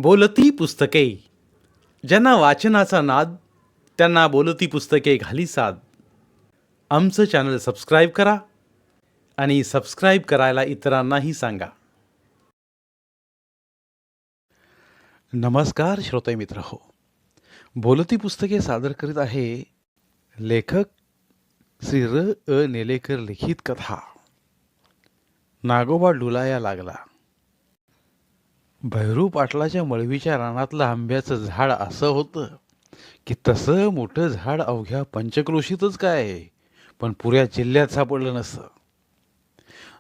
बोलती पुस्तके. ज्यांना वाचनाचा नाद त्यांना बोलती पुस्तके घाली साद. आमचं चॅनल सबस्क्राईब करा आणि सबस्क्राईब करायला इतरांनाही सांगा. नमस्कार श्रोते मित्र हो. बोलती पुस्तके सादर करीत आहे लेखक श्री र नेलेकर लिखित कथा नागोबा डुलाया लागला. भैरू पाटलाच्या मळवीच्या रानातलं आंब्याचं झाड असं होतं की तसं मोठं झाड अवघ्या पंचक्रोशीतच काय पण पुऱ्या जिल्ह्यात सापडलं नसतं.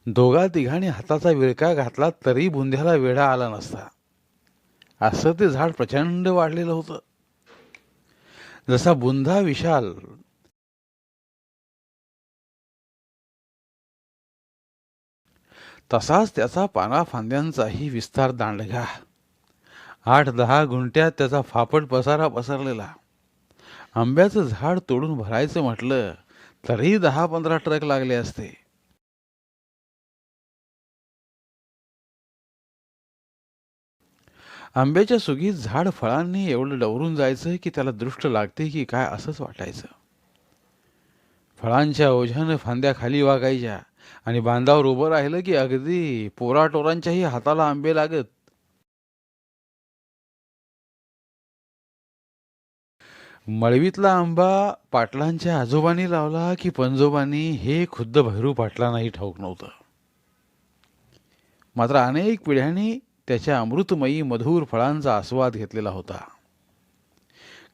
दोघा तिघांनी हाताचा विळका घातला तरी बुंध्याला वेढा आला नसता. असं ते झाड प्रचंड वाढलेलं होतं. जसा बुंधा विशाल तसाच त्याचा पाना फांद्यांचाही विस्तार दांडगा. 8-10 गुंठ्यात त्याचा फापट पसारा पसरलेला. आंब्याचं झाड तोडून भरायचं म्हटलं तरी 10-15 ट्रक लागले असते. आंब्याच्या सुगीत झाड फळांनी एवढं डवरून जायचं की त्याला दृष्ट लागते की काय असंच वाटायचं. फळांच्या ओझ्यानं फांद्या खाली वागायच्या आणि बांधावर उभं राहिलं की अगदी पोराटोरांच्याही हाताला आंबे लागत. मळवीतला आंबा पाटलांच्या आजोबांनी लावला की पंजोबांनी हे खुद्द भैरू पाटलांनाही ठाऊक नव्हतं. मात्र अनेक पिढ्यांनी त्याच्या अमृतमयी मधुर फळांचा आस्वाद घेतलेला होता.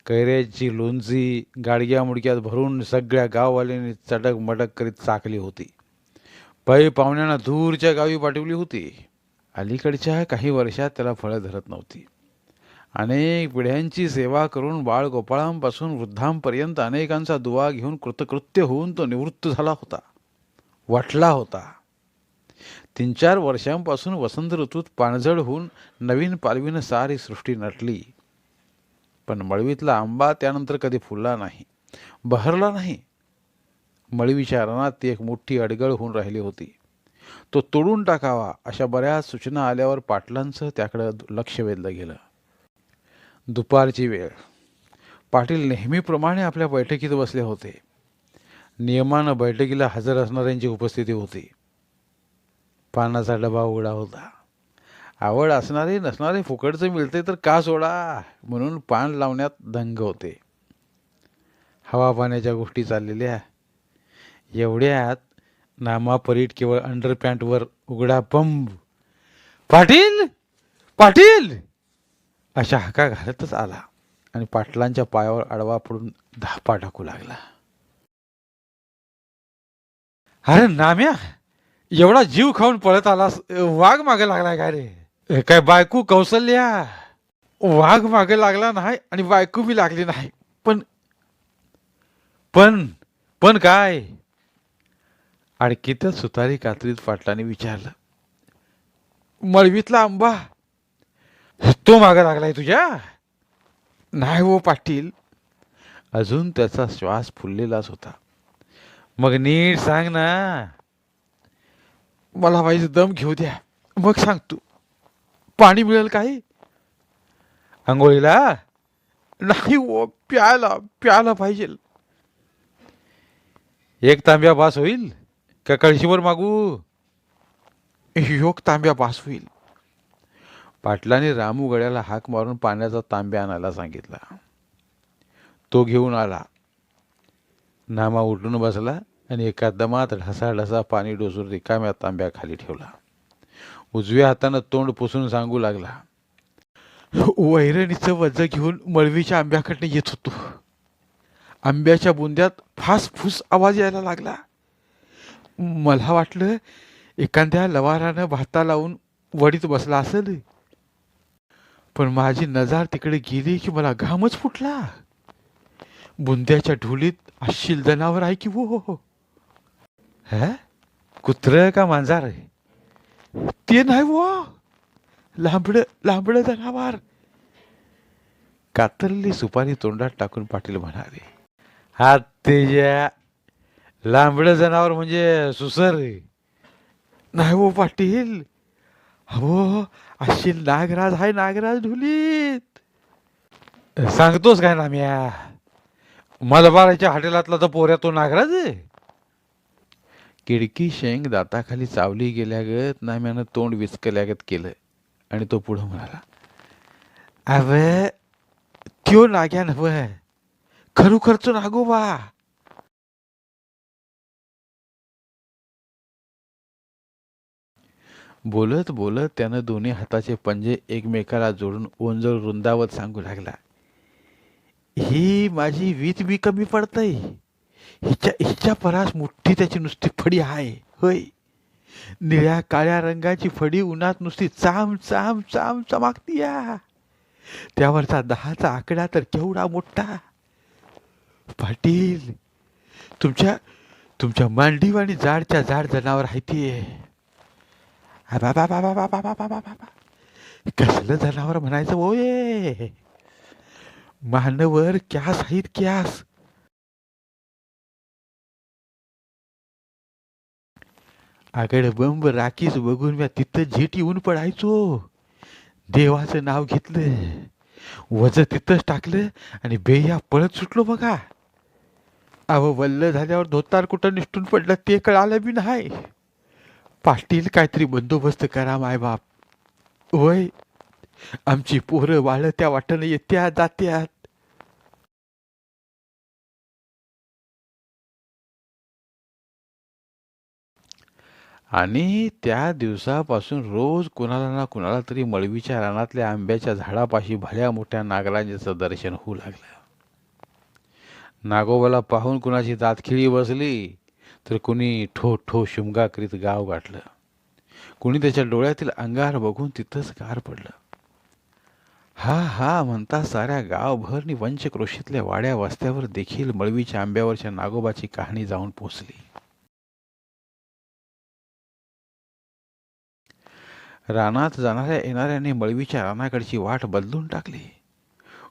कैऱ्याची लोणची गाडग्या मुडक्यात भरून सगळ्या गाववाल्यांनी चटक मटक करीत चाकली होती. पै पाहुण्यांना दूरच्या गावी पाठवली होती. अलीकडच्या काही वर्षात त्याला फळं धरत नव्हती. अनेक पिढ्यांची सेवा करून बाळगोपाळांपासून वृद्धांपर्यंत अनेकांचा दुवा घेऊन कृतकृत्य होऊन तो निवृत्त झाला होता, वटला होता. 3-4 वर्षांपासून वसंत ऋतूत पाणझड होऊन नवीन पालवीनं सारी सृष्टी नटली. पण मळवीतला आंबा त्यानंतर कधी फुलला नाही, बहरला नाही. मळवीच्या रानात ती एक मोठी अडगळ होऊन राहिली होती. तो तोडून टाकावा अशा बऱ्याच सूचना आल्यावर पाटलांचं त्याकडं लक्ष वेधलं गेलं. दुपारची वेळ. पाटील नेहमीप्रमाणे आपल्या बैठकीत बसले होते. नियमानं बैठकीला हजर असणाऱ्यांची उपस्थिती होती. पानाचा डबा उघडा होता. आवड असणारे नसणारे फुकटचं मिळते तर का सोडा म्हणून पान लावण्यात दंग होते. हवा पाण्याच्या गोष्टी चाललेल्या. एवढ्यात नामा परीट केवळ अंडरपॅन्टवर उघडा बंब पाटील पाटील अशा हाका घालतच आला आणि पाटलांच्या पायावर आडवा पडून धापा टाकू लागला. अरे नाम्या, एवढा जीव खाऊन पळत आलास, वाघ मागे लागलाय काय रे? काय बायको कौशल्या? वाघ मागे लागला नाही आणि बायको बी लागली नाही. पण पण पण काय? अडकीतच सुतारी कात्रीत पाटलाने विचारलं. मळवीतला आंबा तो मागे लागलाय तुझ्या? नाही हो पाटील. अजून त्याचा श्वास फुललेलाच होता. मग नीट सांग ना. मला वाईज दम घेऊ द्या मग सांगतो. पाणी मिळेल काही? आंघोळीला नाही हो, प्यायला प्यायला पाहिजे. एक तांब्या बास होईल का कळशीवर मागू? योग तांब्या बास होईल. पाटलाने रामू गड्याला हाक मारून पाण्याचा तांब्या आणायला सांगितला. तो घेऊन आला. नामा उठून बसला आणि एका दमात ढसाढसा पाणी डोसून रिकाम्या तांब्या खाली ठेवला. उजव्या हातानं तोंड पुसून सांगू लागला. वैरणीचं वज्ज घेऊन मळवीच्या आंब्याकडनं येत होतो. आंब्याच्या बुंद्यात फासफूस आवाज यायला लागला. मला वाटलं एखाद्या लवारानं भाता लावून वडीत बसला असेल. पण माझी नजर तिकडे गेली की मला घामच फुटला. बुंद्याच्या ढोलीत अशील जनावर आहे की हो. ह कुत्र का मांजर? ते नाही वो, लांबड लांबड जनावर. कातरली सुपारी तोंडात टाकून पाटील म्हणाले. हात तेजा लांबड जनावर म्हणजे सुसर? नाही हो पाटील, हो असशील नागराज हाय नागराज ढोलीत. सांगतोस काय ना म्या, मलबाराच्या हॉटेलातला तर पोऱ्या तो नागराज आहे. किडकी शेंग दाताखाली चावली गेल्यागत नाम्यानं तोंड विचकल्यागत केलं आणि तो पुढं म्हणाला, अव त्यो नाग्या नव, खरोखरच नागोबा. बोलत बोलत त्यानं दोन्ही हाताचे पंजे एकमेकाला जोडून ओंजळ रुंदावत सांगू लागला, ही माझी वीत बी कमी पडतय. हिच्या हिच्या परास मोठी त्याची नुसती फडी आहे होय. निळ्या काळ्या रंगाची फडी उन्हात नुसती चाम चाम चाम चमाकतीया. त्यावरचा 10चा आकडा तर केवढा मोठा. पाटील, तुमच्या तुमच्या मांडीवाणी जाडच्या जाड जनावर आहे ते. कसलं जनावर म्हणायचं ओये. मानवर क्यास आहेत क्यास. आगड बंब राखीस बघून म्या तिथं झेट येऊन पडायचो. देवाचं नाव घेतलं, वज तिथंच टाकलं आणि बेया पळत सुटलो बघा. अहो वल्ल झाल्यावर धोतार कुठं निष्ठून पडलं ते कळालं बी नाही. पाटील, काहीतरी बंदोबस्त करा मायबाप. होय, आमची पोरं वाळ त्या वाटेनं येत्या जात्यात. आणि त्या दिवसापासून रोज कुणाला ना कुणाला तरी मळवीच्या रानातल्या आंब्याच्या झाडापाशी भल्या मोठ्या नागराजाचं दर्शन होऊ लागलं. नागोबाला पाहून कुणाची दातखिळी बसली तर कुणी ठो ठो शुमगा करीत गाव गाठलं. कुणी त्याच्या डोळ्यातील अंगार बघून तिथंच गार पडलं. हा हा म्हणता साऱ्या गावभर नि पंचक्रोशीतल्या वाड्या वस्त्यावर देखील मळवीच्या आंब्यावरच्या नागोबाची कहाणी जाऊन पोचली. रानात जाणाऱ्या येणाऱ्याने मळवीच्या रानाकडची वाट बदलून टाकली.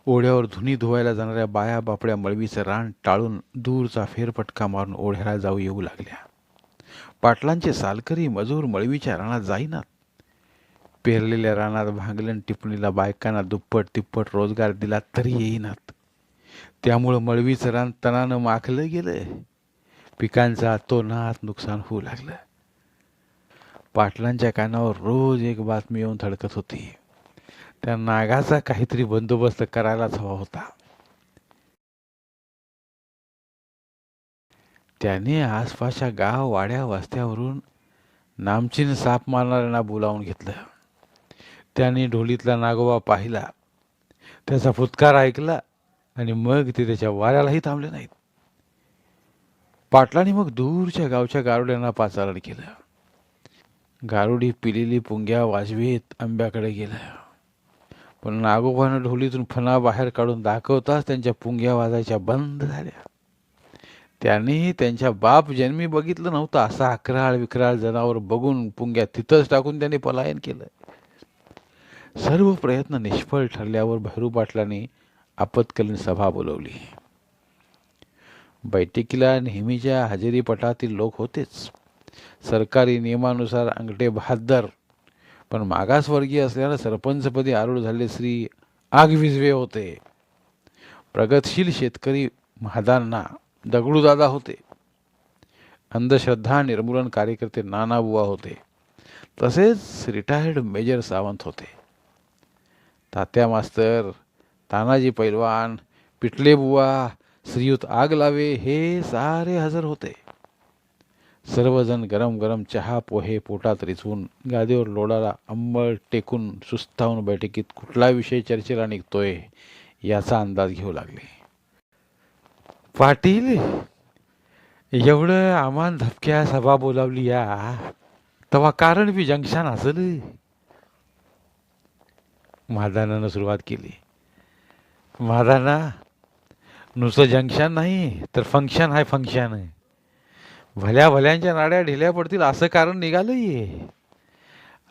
ओढ्यावर धुनी धुवायला जाणाऱ्या बाया बापड्या मळवीचं रान टाळून दूरचा फेरफटका मारून ओढ्याला जाऊ येऊ लागल्या. पाटलांचे सालकरी मजूर मळवीच्या रानात जाईनात. पेरलेल्या रानात भांगलन टिपणीला बायकांना दुप्पट तिप्पट रोजगार दिला तरी येईनात. त्यामुळं मळवीचं रान तणानं माखलं गेलं. पिकांचं अतोनात नुकसान होऊ लागलं. पाटलांच्या कानावर रोज एक बातमी येऊन थडकत होती, त्या नागाचा काहीतरी बंदोबस्त करायलाच हवा होता. त्याने आसपासच्या गाव वाड्या वस्त्यावरून नामचीन साप मारणाऱ्यांना बोलावून घेतलं. त्याने ढोलीतला नागोबा पाहिला, त्याचा फुत्कार ऐकला आणि मग ते त्याच्या वाऱ्यालाही थांबले नाहीत. पाटलांनी मग दूरच्या गावच्या गारुड्यांना पाचारण केलं. गारुडी पिलेली पुंग्या वाजवीत आंब्याकडे गेलं. पण नागोबानं ढोलीतून फणा बाहेर काढून दाखवताच त्यांच्या पुंग्या वाजायच्या बंद झाल्या. त्यांनी त्यांच्या बाप जन्मी बघितलं नव्हतं असा अकराळ विक्राळ जनावर बघून पुंग्या तिथंच टाकून त्यांनी पलायन केलं. सर्व प्रयत्न निष्फळ ठरल्यावर भैरू पाटलांनी आपत्कालीन सभा बोलवली. बैठकीला नेहमीच्या हजेरीपटातील लोक होतेच. सरकारी नियमानुसार अंगठे बहादर पण मागासवर्गीय असल्यानं सरपंचपदी आरूढ झाले श्री आगविजवे होते. प्रगतशील शेतकरी महादांना दगडूदादा होते. अंधश्रद्धा निर्मूलन कार्यकर्ते नानाबुवा होते. तसेच रिटायर्ड मेजर सावंत होते. तात्या मास्तर, तानाजी पैलवान, पिटले बुवा, श्रीयुत आगलावे हे सारे हजर होते. सर्वजण गरम गरम चहा पोहे पोटात रिचवून गादीवर लोडाला अंमळ टेकून सुस्तावून बैठकीत कुठला विषय चर्चेला निघतोय याचा अंदाज घेऊ लागले. पाटील, एवढं आमान धपक्या सभा बोलावली या, तेव्हा कारण बी जंक्शन असेल. महादानानं सुरुवात केली. महादाना, नुसतं जंक्शन नाही तर फंक्शन आहे. फंक्शन भल्या भल्यांच्या नाड्या ढिल्या पडतील असं कारण निघालंय.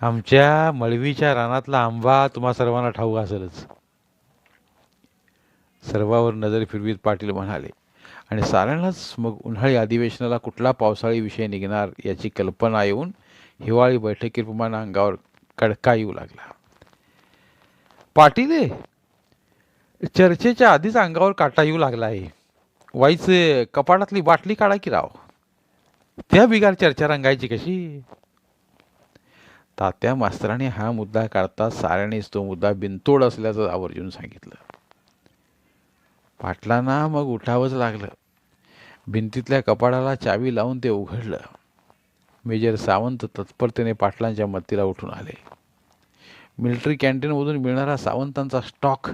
आमच्या मळवीच्या रानातला आंबा तुम्हा सर्वांना ठाऊक असेलच. सर्वावर नजर फिरवीत पाटील म्हणाले आणि साऱ्यांनाच मग उन्हाळी अधिवेशनाला कुठला पावसाळी विषय निघणार याची कल्पना येऊन हिवाळी बैठकीप्रमाणे अंगावर कडका येऊ लागला. पाटील चर्चेच्या आधीच अंगावर काटा येऊ लागला आहे. वाईच कपाटातली बाटली काढा की राव. त्या बिगार चर्चा रंगायची कशी? तात्या मास्तराने हा मुद्दा काढता साऱ्यानेच तो मुद्दा बिनतोड असल्याचं आवर्जून सांगितलं. पाटलांना मग उठावंच लागलं. भिंतीतल्या कपाडाला चावी लावून ते उघडलं. मेजर सावंत तत्परतेने पाटलांच्या मदतीला उठून आले. मिलिटरी कॅन्टीनमधून मिळणारा सावंतांचा स्टॉक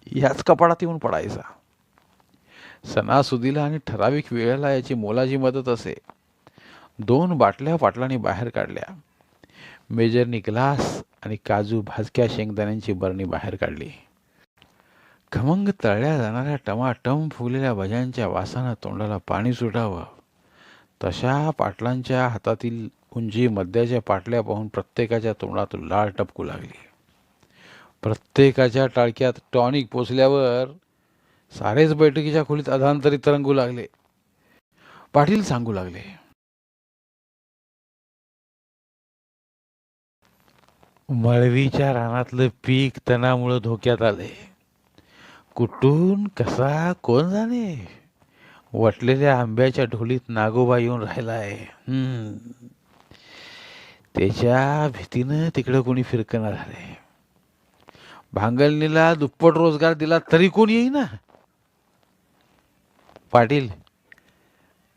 ह्याच कपाडात येऊन पडायचा. सणासुदीला आणि ठराविक वेळेला याची मोलाची मदत असे. 2 बाटल्या पाटलांनी बाहेर काढल्या. मेजरनी ग्लास आणि काजू भाजक्या शेंगदाण्यांची बरणी बाहेर काढली. खमंग तळल्या जाणाऱ्या टमाटम फुगलेल्या भज्यांच्या वासानं तोंडाला पाणी सुटावं तशा पाटलांच्या हातातील उंजी मद्याच्या पाटल्या पाहून प्रत्येकाच्या तोंडातून लाळ टपकू लागली. प्रत्येकाच्या टाळक्यात टॉनिक पोचल्यावर सारेच बैठकीच्या खोलीत अधांतरी तरंगू लागले. पाटील सांगू लागले, मळवीच्या रानातलं पीक तणामुळं धोक्यात आले. कुठून कसा कोण जाणे. वटलेल्या आंब्याच्या ढोलीत नागोबा येऊन राहिलाय. त्याच्या भीतीनं तिकडं कोणी फिरकणार झाले. भांगलनीला दुप्पट रोजगार दिला तरी कोण येईना. पाटील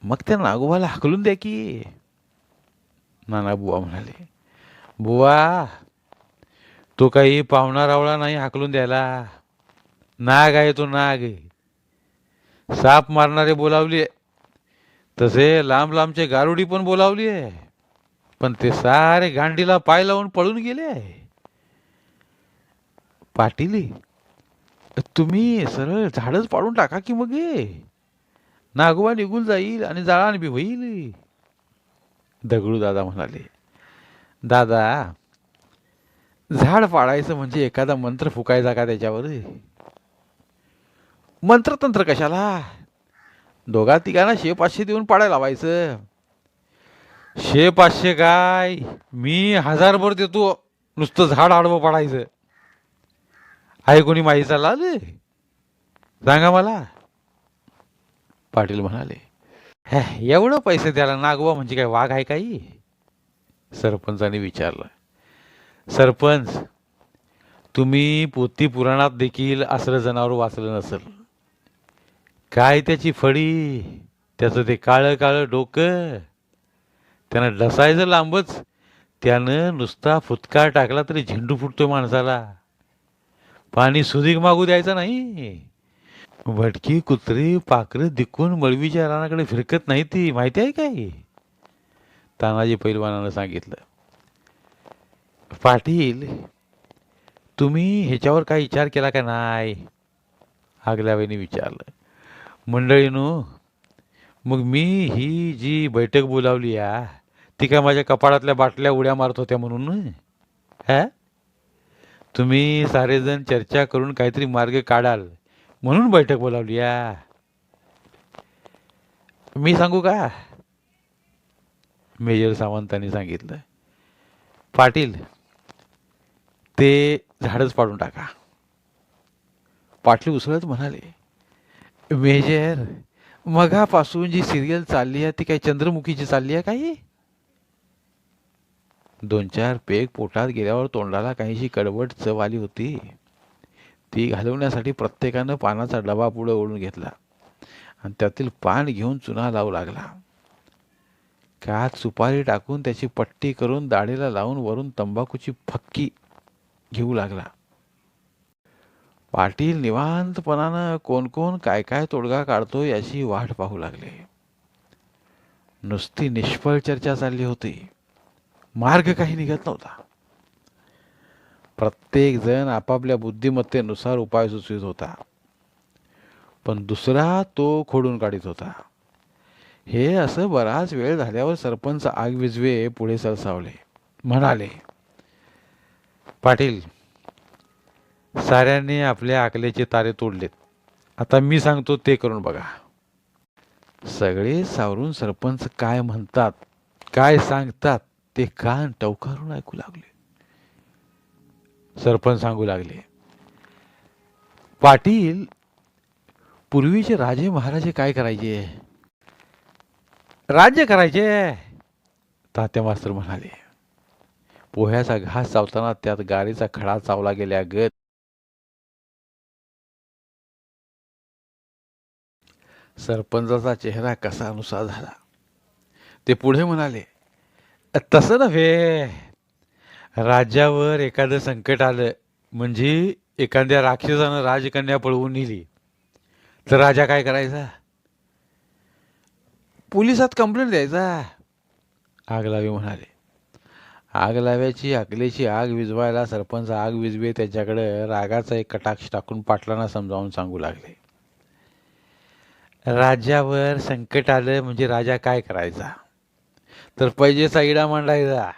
मग त्या नागोबाला हाकलून द्या की. नाना बुवा म्हणाले, बुवा तो काही पाहुणा रावळा नाही हाकलून द्यायला. नाग आहे तो, नाग. साप मारणारे बोलावली, तसे लांब लांबचे गारुडी पण बोलावली आहे, पण ते सारे गांडीला पाय लावून पळून गेले. पाटील तुम्ही सरळ झाडच पाडून टाका की मग. नागोबा निघून जाईल आणि जाळान बी होईल. दगडू दादा म्हणाले, दादा झाड पाडायचं म्हणजे एखादा मंत्र फुकायचा का त्याच्यावर? मंत्रतंत्र कशाला? 2-3 100-500 देऊन पाडायला लावायचं. 100-500 काय, मी 1000 देतो नुसतं झाड आडवं पाडायचं. आहे कोणी माहीचा लाल? सांगा मला. पाटील म्हणाले, एवढं पैसे द्यायला नागोबा म्हणजे काय वाघ आहे काही? सरपंचाने विचारलं, सरपंच तुम्ही पोथी पुराणात देखील असलं जनावर वाचलं नसल. काय त्याची फडी, त्याचं ते काळं काळं डोकं, त्यानं डसायचं लांबच, त्यानं नुसता फुटका टाकला तरी झेंडू फुटतोय माणसाला. पाणी सुधीक मागू द्यायचं नाही. भटकी कुत्री पाखरं दिकून मळवीच्या रानाकडे फिरकत नाही ती, माहिती आहे काय? तानाजी पैलवानानं सांगितलं. पाटील तुम्ही ह्याच्यावर काय विचार केला का नाही? आगल्याबाईंनी विचारलं. मंडळीनो मग मी ही जी बैठक बोलावली ती काय माझ्या कपाळातल्या बाटल्या उड्या मारत होत्या म्हणून? तुम्ही सारेजण चर्चा करून काहीतरी मार्ग काढाल म्हणून बैठक बोलावली. मी सांगू का? मेजर सावंतांनी सांगितलं. पाटील ते झाडच पाडून टाका. पाटील उसळत म्हणाले, मेजर मगापासून जी सिरियल चालली आहे ती काही चंद्रमुखीची चालली आहे काही? 2-4 पेग पोटात गेल्यावर तोंडाला काहीशी कडवट चव आली होती. ती घालवण्यासाठी प्रत्येकानं पानाचा डबा पुढे ओढून घेतला आणि त्यातील पान घेऊन चुना लावू लागला. कात सुपारी टाकून त्याची पट्टी करून दाढीला लावून वरून तंबाखूची फक्की घेऊ लागला. पाटील निवांतपणानं कोण कोण काय काय तोडगा काढतो याची वाट पाहू लागले. नुसती निष्फळ चर्चा चालली होती. मार्ग काही निघत नव्हता. प्रत्येक जण आपापल्या बुद्धिमत्तेनुसार उपाय सुचवित होता, पण दुसरा तो खोडून काढीत होता. हे असं बराच वेळ झाल्यावर सरपंच आगविजवे पुढे सरसावले. म्हणाले, पाटील साऱ्यांनी आपल्या आकलेचे तारे तोडलेत. आता मी सांगतो ते करून बघा. सगळे सावरून सरपंच काय म्हणतात काय सांगतात ते कान टवकारून ऐकू लागले. सरपंच सांगू लागले. पाटील, पूर्वीचे राजे महाराजे काय करायचे? राज्य करायचे, तात्या मास्तर म्हणाले. पोह्याचा घास चावताना त्यात गारीचा खडा चावला गेल्यागत सरपंचाचा चेहरा कसानुसा झाला. ते पुढे म्हणाले, तसं नव्हे. राज्यावर एखादं संकट आलं म्हणजे एखाद्या राक्षसानं राजकन्या पळवून नेली तर राजा काय करायचा? पोलिसात कंप्लेंट द्यायचा. आगलावे म्हणाले. आगलाव्याची अकलेची आग विझवायला सरपंच आग विझवे त्याच्याकडे रागाचा एक कटाक्ष टाकून पाटलांना समजावून सांगू लागले. राज्यावर संकट आलं म्हणजे राजा काय करायचा? तर पैजेचा इडा मांडायचा.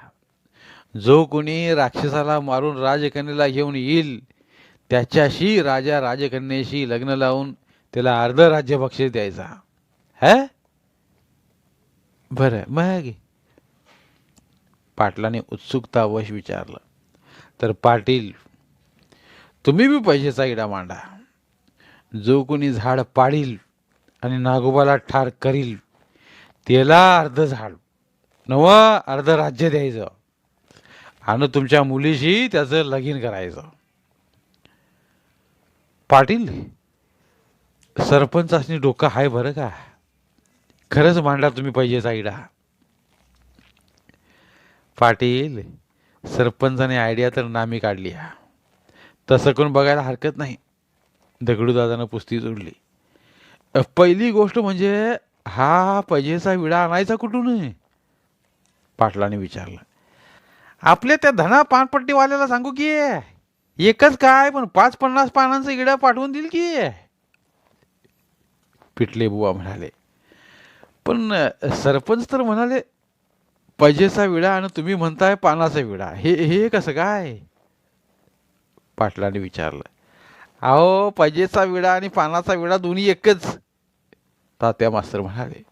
जो कोणी राक्षसाला मारून राजकन्येला घेऊन येईल त्याच्याशी राजा राजकन्येशी लग्न लावून त्याला अर्ध राज्य बक्षीस द्यायचा. है बरं मग? पाटलाने उत्सुकतावश विचारलं. तर पाटील, तुम्ही बी पैशाचा इडा मांडा. जो कोणी झाड पाडील आणि नागोबाला ठार करील त्याला अर्ध झाड नव अर्ध राज्य द्यायचं आणि तुमच्या मुलीशी त्याचं लगीन करायचं. पाटील, सरपंचासनी डोकं हाय बरं का? खरंच मांडा तुम्ही पैजेचा इडा. पाटील, सरपंचाने आयडिया तर नामी काढली. तसं करून बघायला हरकत नाही. दगडूदादानं पुस्ती जोडली. पहिली गोष्ट म्हणजे हा पैजेचा विडा आणायचा कुठून? पाटलाने विचारलं. आपल्या त्या धना पानपट्टीवाल्याला सांगू की एकच काय पण 50 पानांचा इडा पाठवून देईल की. पिटले बुवा म्हणाले. पण सरपंच तर म्हणाले पैजेचा विडा आणि तुम्ही म्हणताय पानाचा विडा, हे हे कसं काय? पाटलाने विचारलं. अहो, पैजेचा विडा आणि पानाचा विडा दोन्ही एकच, तात्या मास्तर म्हणाले.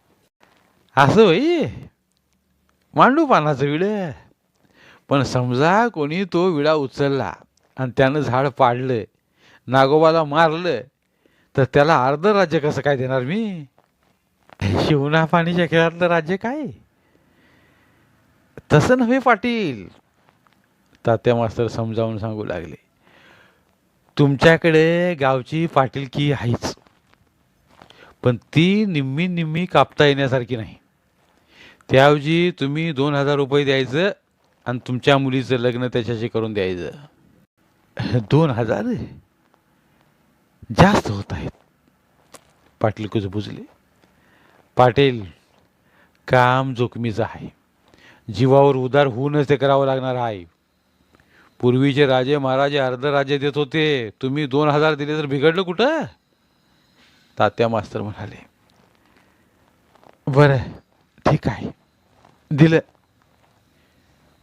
असं होई, मांडू पानाचा विडा. पण समजा कोणी तो विडा उचलला आणि त्यानं झाड पाडलं, नागोबाला मारलं, तर त्याला अर्ध राज्य कसं काय देणार मी? शिवना पाणीच्या खेळातलं राज्य काय? तसं नव्हे पाटील, तात्या मास्तर समजावून सांगू लागले. तुमच्याकडे गावची पाटीलकी आहेच, पण ती निम्मी निम्मी कापता येण्यासारखी नाही. त्याऐवजी तुम्ही 2000 रुपये द्यायचं आणि तुमच्या मुलीचं लग्न त्याच्याशी करून द्यायचं. 2000 जास्त होत आहेत. पाटील कुजबुजले. पाटील, काम जोखमीचं आहे. जीवावर उदार होऊनच ते करावं लागणार आहे. पूर्वीचे राजे महाराजे अर्ध राज्य देत होते, तुम्ही 2000 दिले तर बिघडलं कुठं? तात्या मास्तर म्हणाले. बरं ठीक आहे, दिलं.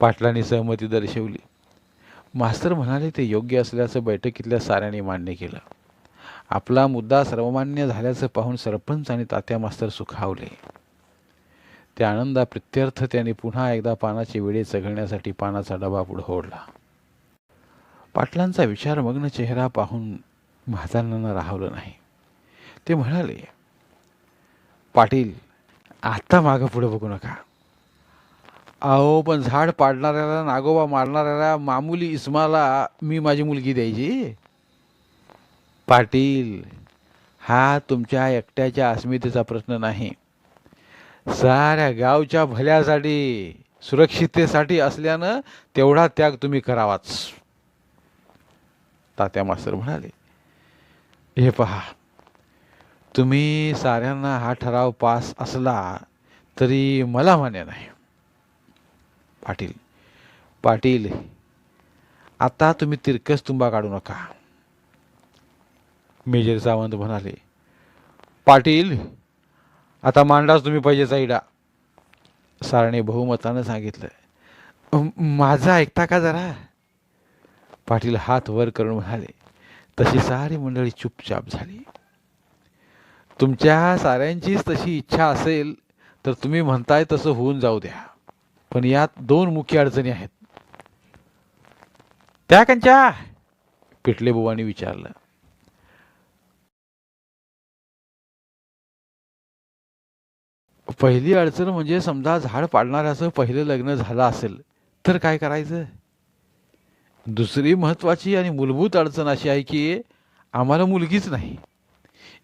पाटलांनी सहमती दर्शवली. मास्तर म्हणाले ते योग्य असल्याचं बैठकीतल्या साऱ्यांनी मान्य केलं. आपला मुद्दा सर्वमान्य झाल्याचं पाहून सरपंच आणि तात्या मास्तर सुखावले. त्या आनंदा प्रित्यर्थ त्यांनी पुन्हा एकदा पानाचे विडे चघळण्यासाठी पानाचा डबा पुढे ओढला. पाटलांचा विचारमग्न चेहरा पाहून म्हाताऱ्यांना राहवलं नाही. ते म्हणाले, पाटील, आता मागं पुढे बघू नका. अहो, पण झाड पाडणाऱ्याला, नागोबा मारणाऱ्याला, मामुली इस्माला मी माझी मुलगी द्यायची? पाटील, हा तुमच्या एकट्याच्या अस्मितेचा प्रश्न नाही. साऱ्या गावच्या भल्यासाठी, सुरक्षिततेसाठी असल्यानं तेवढा त्याग तुम्ही करावाच. तात्या मास्तर म्हणाले. हे पहा, तुम्ही साऱ्यांना हा ठराव पास असला तरी मला मान्य नाही. पाटील, पाटील, आता तुम्ही तिरकस तुंबा काढू नका. मेजर सावंत म्हणाले. पाटील, आता मांडाच तुम्ही पैजेचा इडा. सारणे बहुमतानं सांगितलं. माझं ऐकता का जरा? पाटील हात वर करून म्हणाले. तशी सारी मंडळी चुपचाप झाली. तुमच्या साऱ्यांचीच तशी इच्छा असेल तर तुम्ही म्हणताय तसं होऊन जाऊ द्या, पण यात 2 मुख्य अडचणी आहेत. त्या कंच्या, पिटले बुवानी विचारलं. पहिली अडचण म्हणजे समजा झाड पाडणाऱ्याचं पहिलं लग्न झालं असेल तर काय करायचं. दुसरी महत्वाची आणि मूलभूत अडचण अशी आहे की आम्हाला मुलगीच नाही.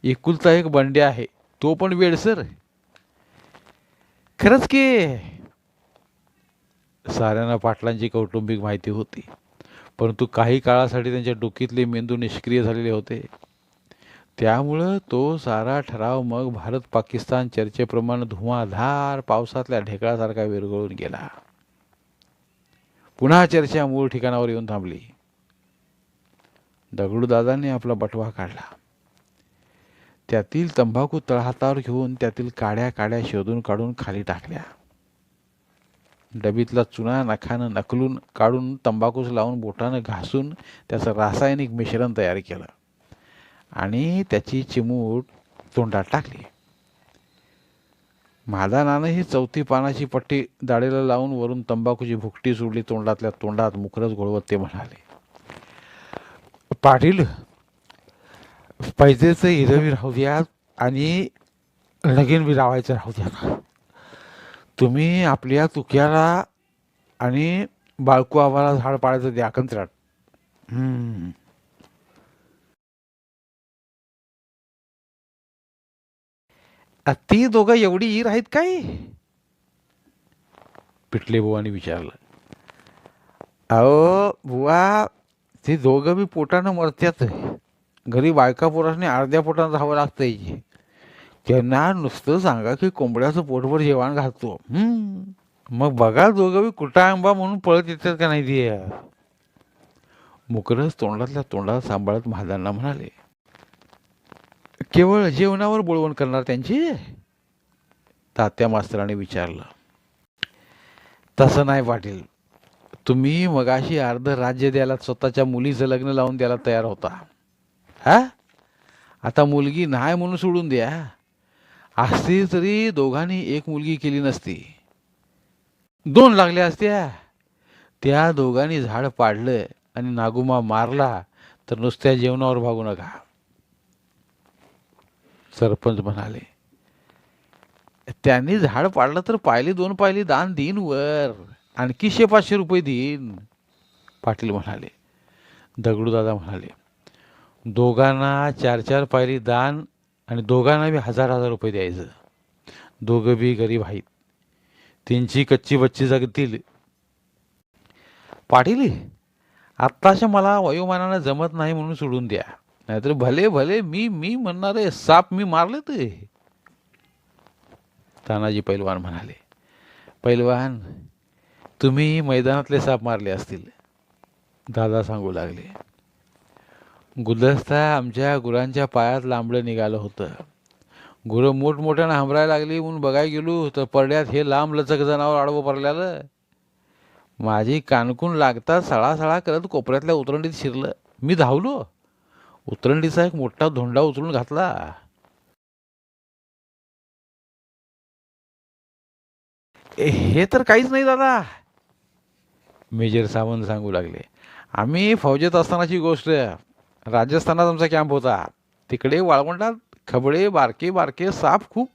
एकुलता एक बंड्या आहे, तो पण वेडसर. खरंच की साऱ्यांना पाटलांची कौटुंबिक माहिती होती, परंतु काही काळासाठी त्यांच्या डोकीतले मेंदू निष्क्रिय झालेले होते. त्यामुळं तो सारा ठराव मग भारत पाकिस्तान चर्चेप्रमाणे धुवाधार पावसातल्या ढेकळासारखा विरघळून गेला. पुन्हा चर्चा मूळ ठिकाणावर येऊन थांबली. दगडूदादांनी आपला बटवा काढला. त्यातील तंबाखू तळहातावर घेऊन त्यातील काड्या काड्या शोधून काढून खाली टाकल्या. डबीतला चुना नखानं नकलून काढून तंबाखूस लावून बोटानं घासून त्याचं रासायनिक मिश्रण तयार केलं आणि त्याची चिमूट तोंडात टाकली. महादानानं ही 4थी पानाची पट्टी दाढेला लावून वरून तंबाखूची भुकटी सोडली. तोंडातल्या तोंडात मुखरच घोळवत ते म्हणाले, पाटील, पैजेचं हिरवी राहू द्या आणि लगीन बी रावायचं राहू द्या. तुम्ही आपल्या तुक्याला आणि बाळकू आम्हाला झाड पाडायचं द्या कंत्राट. ती दोघं एवढी ईर आहेत काय, पिटले बुवानी विचारलं. अहो बुवा, ते दोघं बी पोटानं मरत्यात. घरी बायका पोरासने अर्ध्या पोटानं राहावं लागतंय. त्यांना नुसतं सांगा की कोंबड्याचं पोटभर जेवण घालतो. मग बघा दोघं बी कुटांबा म्हणून पळत येतात का नाही ते. मुकरस तोंडातल्या तोंडात सांभाळत महादांना म्हणाले, केवळ जेवणावर बोलवण करणार त्यांची. तात्या मास्तराने विचारलं. तसं नाही पाटील, तुम्ही मगाशी अर्ध राज्य द्यायला स्वतःच्या मुलीचं लग्न लावून द्यायला तयार होता. हा, आता मुलगी नाही म्हणून सोडून द्या. असती तरी दोघांनी एक मुलगी केली नसती, 2 लागल्या असत्या. त्या दोघांनी झाड पाडलं आणि नागुमा मारला तर नुसत्या जेवणावर भागू नका. सरपंच म्हणाले, त्यांनी झाड पाडलं तर पायली 2 पायली दान देईन, वर आणखी 100-500 रुपये देईन, पाटील म्हणाले. दगडूदादा म्हणाले, दोघांना 4-4 पायली दान आणि दोघांना बी 1000-1000 रुपये द्यायचं. दोघं बी गरीब आहेत, त्यांची कच्ची बच्ची जगतील. पाटील, आत्ताच्या मला वयोमानानं जमत नाही म्हणून सोडून द्या, नाहीतर भले भले मी म्हणणारे साप मी मारले ते. तानाजी पैलवान म्हणाले, पैलवान, तुम्ही मैदानातले साप मारले असतील. दादा सांगू लागले, गुलदस्ता आमच्या गुरांच्या पायात लांबडं निघालं होतं. गुरं मोठमोठ्यानं हांबरायला लागली म्हणून बघायला गेलो तर परड्यात हे लांब लचक जनावर आडवं पडल्यालं. माझी कानकून लागतात सळासळा करत कोपऱ्यातल्या उतरंडीत शिरलं. मी धावलो, उतरंडीचा एक मोठा धोंडा उचलून घातला. हे तर काहीच नाही दादा, मेजर सावंत सांगू लागले. आम्ही फौजेत असतानाची गोष्ट. राजस्थानात आमचा कॅम्प होता. तिकडे वाळवंटात खबळे बारके बारके साप खूप,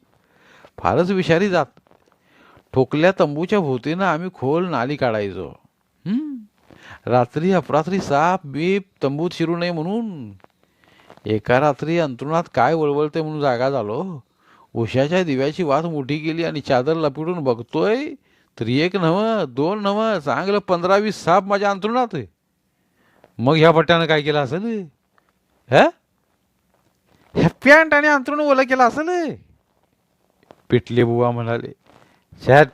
फारच विषारी जात. ठोकल्या तंबूच्या भोवतीनं आम्ही खोल नाली काढायचो. रात्री अपरात्री साप बीप तंबूत शिरू नये म्हणून. एका रात्री अंतरुणात काय वळवळते म्हणून जागा झालो. उशाच्या दिव्याची वात मोठी केली आणि चादर लपेटून बघतोय तर 1 नव्ह 2 नव्ह चांगलं 15-20 साप माझ्या अंतरुणात. मग ह्या पट्ट्यानं काय केलं असेल, ह्या पॅन्ट आणि अंतरुण ओलं केलं असेल. पिटले बुवा म्हणाले, छाट,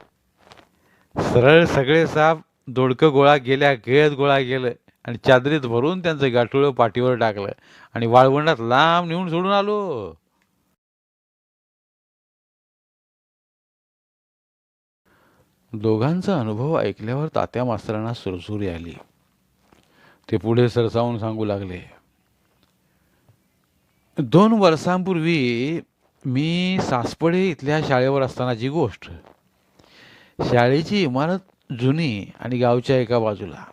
सरळ सगळे साप दोडकं गोळा गेल्या गळ्यात गोळा गेलं आणि चादरीत भरून त्यांचं गाठोळं पाठीवर टाकलं आणि वाळवंडात लांब नेऊन सोडून आलो. दोघांचा अनुभव ऐकल्यावर तात्या मास्तरांना सुरसुरी आली. ते पुढे सरसावून सांगू लागले, 2 वर्षांपूर्वी मी सासपडे इथल्या शाळेवर असतानाची गोष्ट. शाळेची इमारत जुनी आणि गावच्या एका बाजूला.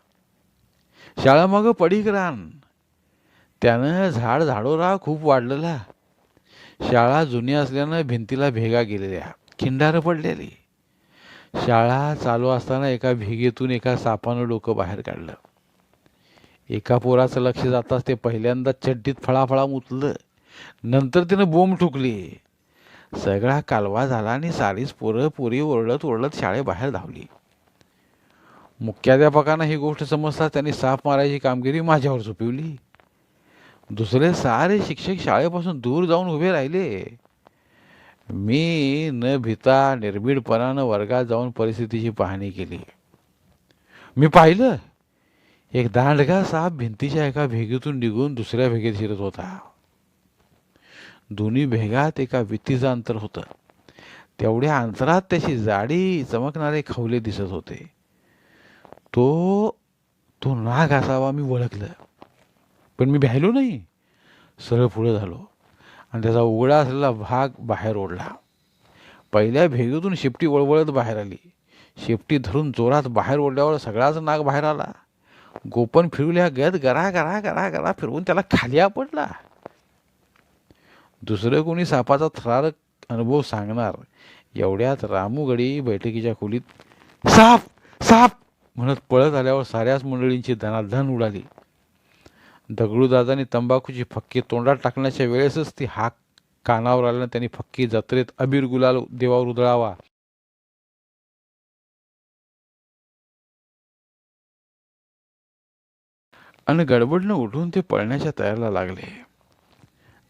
शाळामागं पडीक रान. त्यानं झाड झाडोरा खूप वाढलेला. शाळा जुनी असल्यानं भिंतीला भेगा गेलेल्या, खिंडारं पडलेली. शाळा चालू असताना एका भेगेतून एका सापानं डोकं बाहेर काढलं. एका पोराचं लक्ष जाताच ते पहिल्यांदा चड्डीत फळाफळा मुतलं. नंतर त्यानं बोंब ठोकली. सगळा कालवा झाला आणि सारीच पोरं पोरी ओरडत ओरडत शाळेबाहेर धावली. मुख्याध्यापकांना ही गोष्ट समजताच त्यांनी साप मारायची कामगिरी माझ्यावर सोपवली. दुसरे सारे शिक्षक शाळेपासून दूर जाऊन उभे राहिले. मी न भिता निर्भीडपणानं वर्गात जाऊन परिस्थितीची पाहणी केली. मी पाहिलं, एक दांडगा साप भिंतीच्या एका भेगेतून निघून दुसऱ्या भेगेत शिरत होता. दोन्ही भेगात एका वित्तीचं अंतर होतं. तेवढ्या अंतरात त्याची जाडी चमकणारे खवले दिसत होते. तो तो नाग असावा मी ओळखलं. पण मी भ्यायलो नाही. सरळ पुढे झालो आणि त्याचा उघडा असलेला भाग बाहेर ओढला. पहिल्या भेगेतून शेपटी वळवळत बाहेर आली. शेपटी धरून जोरात बाहेर ओढल्यावर सगळाच नाग बाहेर आला. गोपन फिरवल्या गत गरा गरा गरा गरा फिरवून त्याला खाली आपटला. दुसरं कोणी सापाचा थरारक अनुभव सांगणार एवढ्यात रामू गडी बैठकीच्या खोलीत साप साप म्हणत पळत आल्यावर साऱ्याच मंडळींची धनाधन उडाली. दगडूदादांनी तंबाखूची फक्की तोंडात टाकण्याच्या वेळेसच ती हाक कानावर आल्यानं त्यांनी फक्की जत्रेत अबीर गुलाल देवावर उधळावा आणि गडबडनं उठून ते पळण्याच्या तयारीला लागले.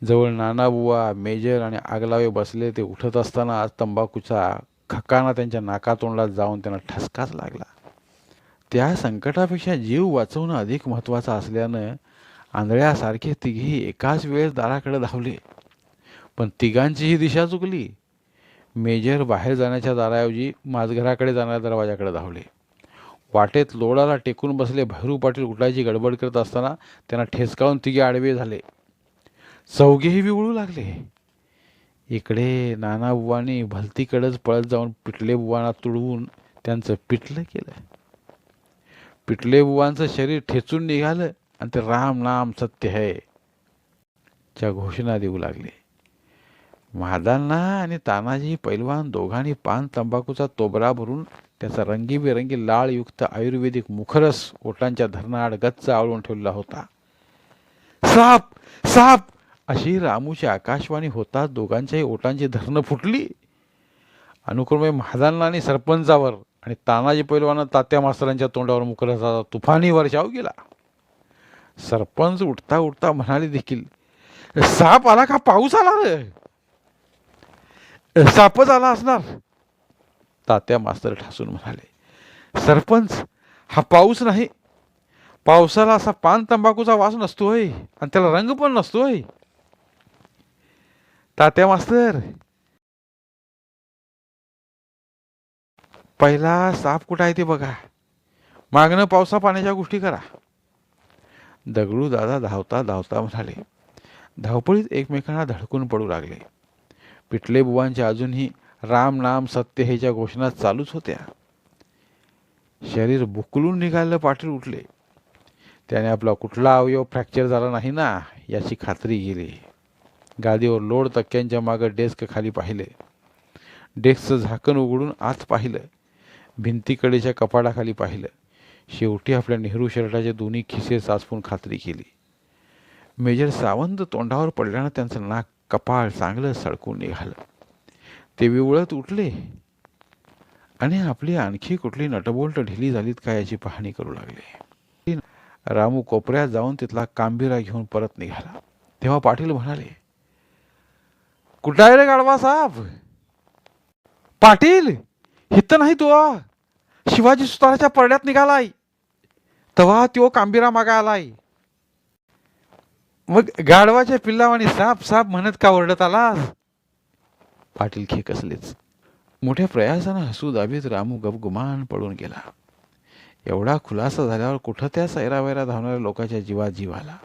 जवळ नानाबुवा, मेजर आणि आगलावे बसले. ते उठत असताना आज तंबाखूचा खकाना त्यांच्या नाकातोंडात जाऊन त्यांना ठसकाच लागला. त्या संकटापेक्षा जीव वाचवणं अधिक महत्त्वाचं असल्यानं आंधळ्यासारखे तिघेही एकाच वेळेस दाराकडे धावले. पण तिघांचीही दिशा चुकली. मेजर बाहेर जाण्याच्या दाराऐवजी माझघराकडे जाणाऱ्या दरवाजाकडे धावले. वाटेत लोडाला टेकून बसले भैरू पाटील उठायची गडबड करत असताना त्यांना ठेचकावून तिघे आडवे झाले. चौघेही विवळू लागले. इकडे नानाबुवांनी भलतीकडेच पळत जाऊन पिटले बुवांना तुडवून त्यांचं पिटलं केलं. पिटले बुवांचं शरीर ठेचून निघालं आणि ते राम नाम सत्य है च्या घोषणा देऊ लागले. महादांना आणि तानाजी पैलवान दोघांनी पान तंबाखूचा तोबरा भरून त्याचा रंगीबेरंगी लाळयुक्त आयुर्वेदिक मुखरस ओटांच्या धरणाआड गच्च आवळून ठेवलेला होता. साप साप अशी रामूची आकाशवाणी होता दोघांच्याही ओटांची धरणं फुटली. अनुक्रमे महादांना आणि सरपंचावर आणि तानाजी पैलवानं तात्या मास्तरांच्या तोंडावर मुखरसाचा तुफानी वर्षाव गेला. सरपंच उठता उठता म्हणाले देखील, साप आला का पाऊस आला रे? सापच आला असणार. तात्या मास्तर ठासून म्हणाले, सरपंच हा पाऊस नाही. पावसाला असा पान तंबाखूचा वास नसतोय आणि त्याला रंग पण नसतोय. तात्या मास्तर पहिला साप कुठं आहे ते बघा, मागणं पावसा पाण्याच्या गोष्टी करा. दगडू दादा धावता धावता म्हणाले. धावपळीत एकमेकांना धडकून पडू लागले. पिटले बुवांच्या अजूनही राम नाम सत्य हेच्या घोषणा चालूच होत्या. शरीर बुकलून निघालेलं पाटील उठले. त्याने आपला कुठला अवयव फ्रॅक्चर झाला नाही ना याची खात्री केली. गादीवर लोड तक्क्यांच्या मागं डेस्क खाली पाहिले. डेस्कचं झाकण उघडून आत पाहिलं. भिंतीकडेच्या कपाटाखाली पाहिलं. शेवटी आपल्या नेहरू शर्टाचे दोन्ही खिसे चाचपून खात्री केली. मेजर सावंत तोंडावर पडल्यानं त्यांचं नाक कपाळ चांगलं सळकून निघालं. ते विवळत उठले आणि आपली आणखी कुठली नटबोल्ट ढिली झालीत का याची पाहणी करू लागले. रामू कोपऱ्यात जाऊन तिथला कांबिरा घेऊन परत निघाला. तेव्हा पाटील म्हणाले, कुठं आहे रे गाढवा साहेब? पाटील हित नाही तो, शिवाजी सुताराच्या परड्यात निघालाय. तेव्हा तो कांबिरा मागा आलाय. मग गाढवाच्या पिल्लावानी साप साप म्हणत का ओरडत आलास? पाटील खेकसलेच. मोठ्या प्रयासानं हसू दाबीत रामू गपगुमान पडून गेला. एवढा खुलासा झाल्यावर कुठं त्या सैरावैरा धावणाऱ्या लोकांच्या जीवात जीव आला.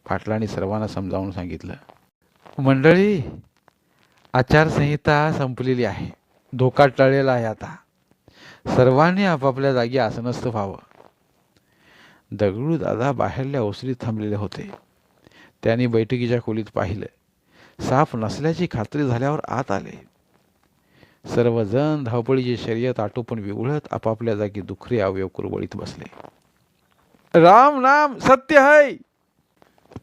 पाटलांनी सर्वांना समजावून सांगितलं, मंडळी आचारसंहिता संपलेली आहे. धोका टळलेला आहे. आता सर्वांनी आपापल्या जागी आसनस्थ व्हावं. दगडू दादा बाहेरल्या ओसरीत थांबलेले होते. त्यांनी बैठकीच्या खोलीत पाहिलं. साप नसल्याची खात्री झाल्यावर आत आले. सर्वजण धावपळीची शर्यत आटोपून विवळत आपापल्या जागी दुखरे अवयव कुरबळीत बसले. राम नाम सत्य है.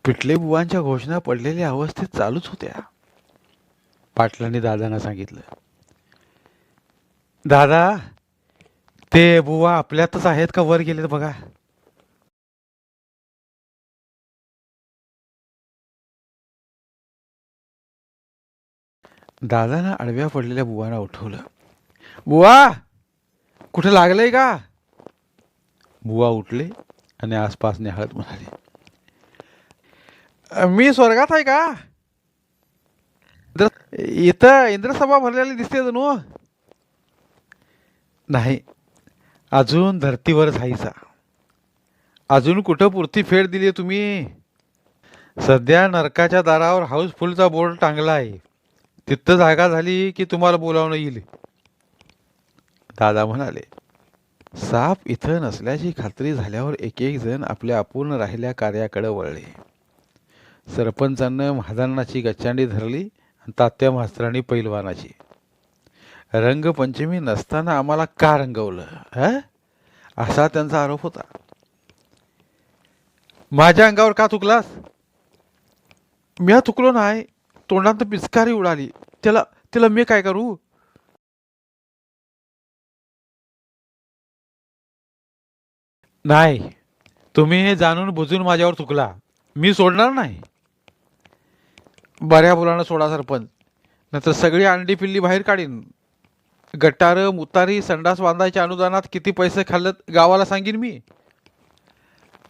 पिटले बुवांच्या घोषणा पडलेल्या अवस्थेत चालूच होत्या. पाटलांनी दादांना सांगितलं, दादा ते बुवा आपल्यातच आहेत का वर गेलेत बघा. दादानं आडव्या पडलेल्या बुवांना उठवलं. बुवा कुठे लागलंय का. बुवा उठले आणि आसपास निहाळत म्हणाले, मी स्वर्गात आहे का. इथं इंद्रसभा भरलेली दिसते जणू. नाही, अजून धर्तीवर जायचा. अजून कुठं पुरती फेड दिली तुम्ही. सध्या नरकाच्या दारावर हाऊसफुलचा बोर्ड टांगला आहे. तिथं जागा झाली की तुम्हाला बोलावणं येईल. दादा म्हणाले. साप इथं नसल्याची खात्री झाल्यावर एक एक जण आपल्या अपूर्ण राहिल्या कार्याकडे वळले. सरपंचानं महादानाची गच्चांडी धरली आणि तात्या मास्तरांनी पैलवानाची. रंगपंचमी नसताना आम्हाला का रंगवलं असा त्यांचा आरोप होता. माझ्या अंगावर का थुकलास. मी थुकलो नाही. तोंडात पिचकारी उडाली. त्याला मी काय करू. नाही, तुम्ही हे जाणून बुजून माझ्यावर थुकला. मी सोडणार नाही. बऱ्या मुलानं सोडा सरपंच, नंतर सगळी अंडी पिल्ली बाहेर काढीन. गटार मुतारी संडास बांधायच्या अनुदानात किती पैसे खाल्लेत गावाला सांगीन मी.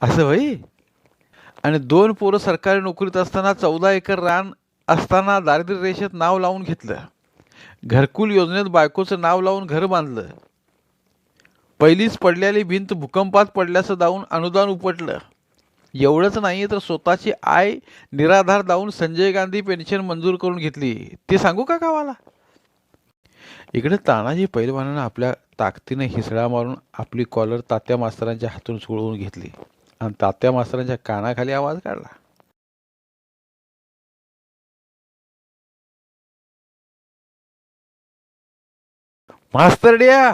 असं भाई. आणि 2 पोरं सरकारी नोकरीत असताना 14 एकर रान असताना दारिद्र्य रेषेत नाव लावून घेतलं. घरकुल योजनेत बायकोचं नाव लावून घर बांधलं. पहिलीच पडलेली भिंत भूकंपात पडल्याचं दावून अनुदान उपटलं. एवढंच नाही तर स्वतःची आय निराधार दावून संजय गांधी पेन्शन मंजूर करून घेतली. ते सांगू का गावाला. इकडे तानाजी पैलवानानं आपल्या ताकदीने हिसडा मारून आपली कॉलर तात्या मास्तरांच्या हातून सोडवून घेतली आणि तात्या मास्तरांच्या कानाखाली आवाज काढला. मास्तरड्या,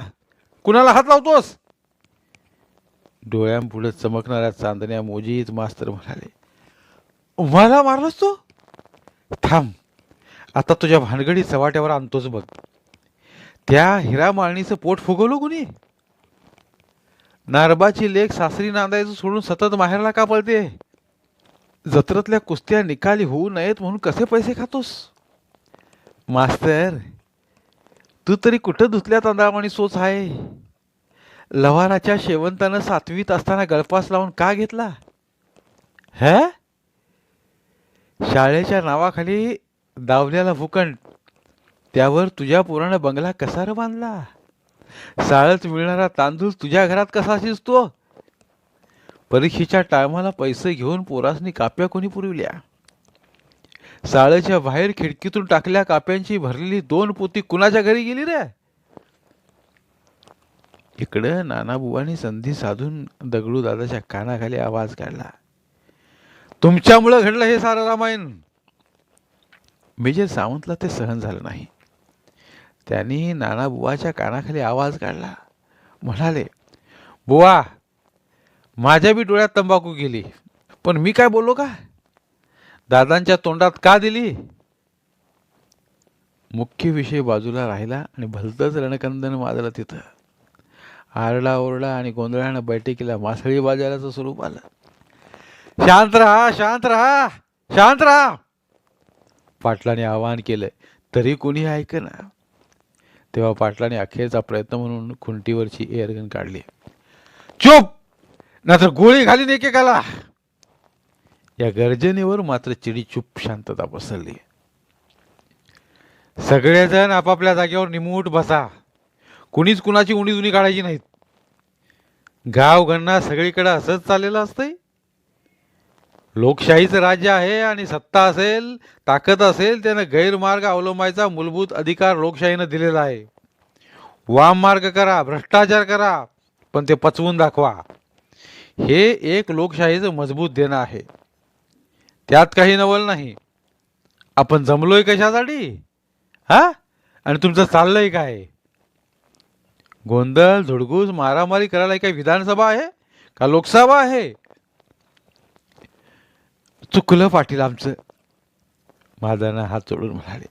कुणाला हात लावतोस. डोळ्यांपुढे चमकणाऱ्या चांदण्या मोजीत मास्तर म्हणाले, मला मारलंस तू. थांब, आता तुझ्या भानगडी चव्हाट्यावर आणतोच बघ. त्या हिरा माळणीचं पोट फुगवलं कुणी. नारबाची लेक सासरी नांदायचं सोडून सतत माहेरला का पळते. जत्रेतल्या कुस्त्या निकाली होऊ नयेत म्हणून कसे पैसे खातोस. मास्तर, तू तरी कुठं धुतल्या तांदळामणी सोच आहे. लव्हाराच्या शेवंतानं 7वीत असताना गळपास लावून का घेतला. शाळेच्या नावाखाली दावल्याला भूखंड, त्यावर तुझ्या पोरानं बंगला कसा र बांधला. शाळेत मिळणारा तांदूळ तुझ्या घरात कसा शिजतो. परीक्षेच्या टायमाला पैसे घेऊन पोरासनी काप्या कोणी पुरविल्या. शाळेच्या बाहेर खिडकीतून टाकल्या काप्यांची भरलेली 2 पोती कुणाच्या घरी गेली रे. इकडं नानाबुवांनी संधी साधून दगडू दादाच्या कानाखाली आवाज काढला, तुमच्यामुळं घडलं हे सारं रामायण. मेजर सावंतला ते सहन झालं नाही. त्यांनी नानाबुवाच्या कानाखाली आवाज काढला. म्हणाले, बुवा, माझ्या बी डोळ्यात तंबाखू गेली, पण मी काय बोललो का. दादांच्या तोंडात का दिली. मुख्य विषय बाजूला राहिला आणि भलतंच रणकंदन माजलं तिथं. आरडा ओरडा आणि गोंधळानं बैठकीला मासळी बाजाराचं स्वरूप आलं. शांत राहा, शांत राहा, शांत राहा, पाटलाने आवाहन केलं. तरी कोणी ऐकेना. तेव्हा पाटलाने अखेरचा प्रयत्न म्हणून खुंटीवरची एअरगन काढली. चुप, नाहीतर गोळी घालीन एकेकाला. या गर्जनेवर मात्र चिडी चुप शांतता पसरली. सगळेजण आपापल्या जागेवर निमूट बसा. कुणीच कुणाची उणी जुनी काढायची नाहीत. गाव गणना सगळीकडे असंच चाललेलं असतंय. लोकशाहीचं राज्य आहे आणि सत्ता असेल, ताकद असेल, त्यानं गैरमार्ग अवलंबायचा मूलभूत अधिकार लोकशाहीनं दिलेला आहे. वाम मार्ग करा, भ्रष्टाचार करा, पण ते पचवून दाखवा. हे एक लोकशाहीचं मजबूत देणं आहे. त्यात काही नवल नाही. आपण जमलोय कशासाठी? हा, आणि तुमचं चाललंय काय? गोंधळ, धुडगूस, मारामारी करायला काय विधानसभा आहे का लोकसभा आहे? चुकलं पाटील आमचं, महादाना हात जोडून म्हणाले.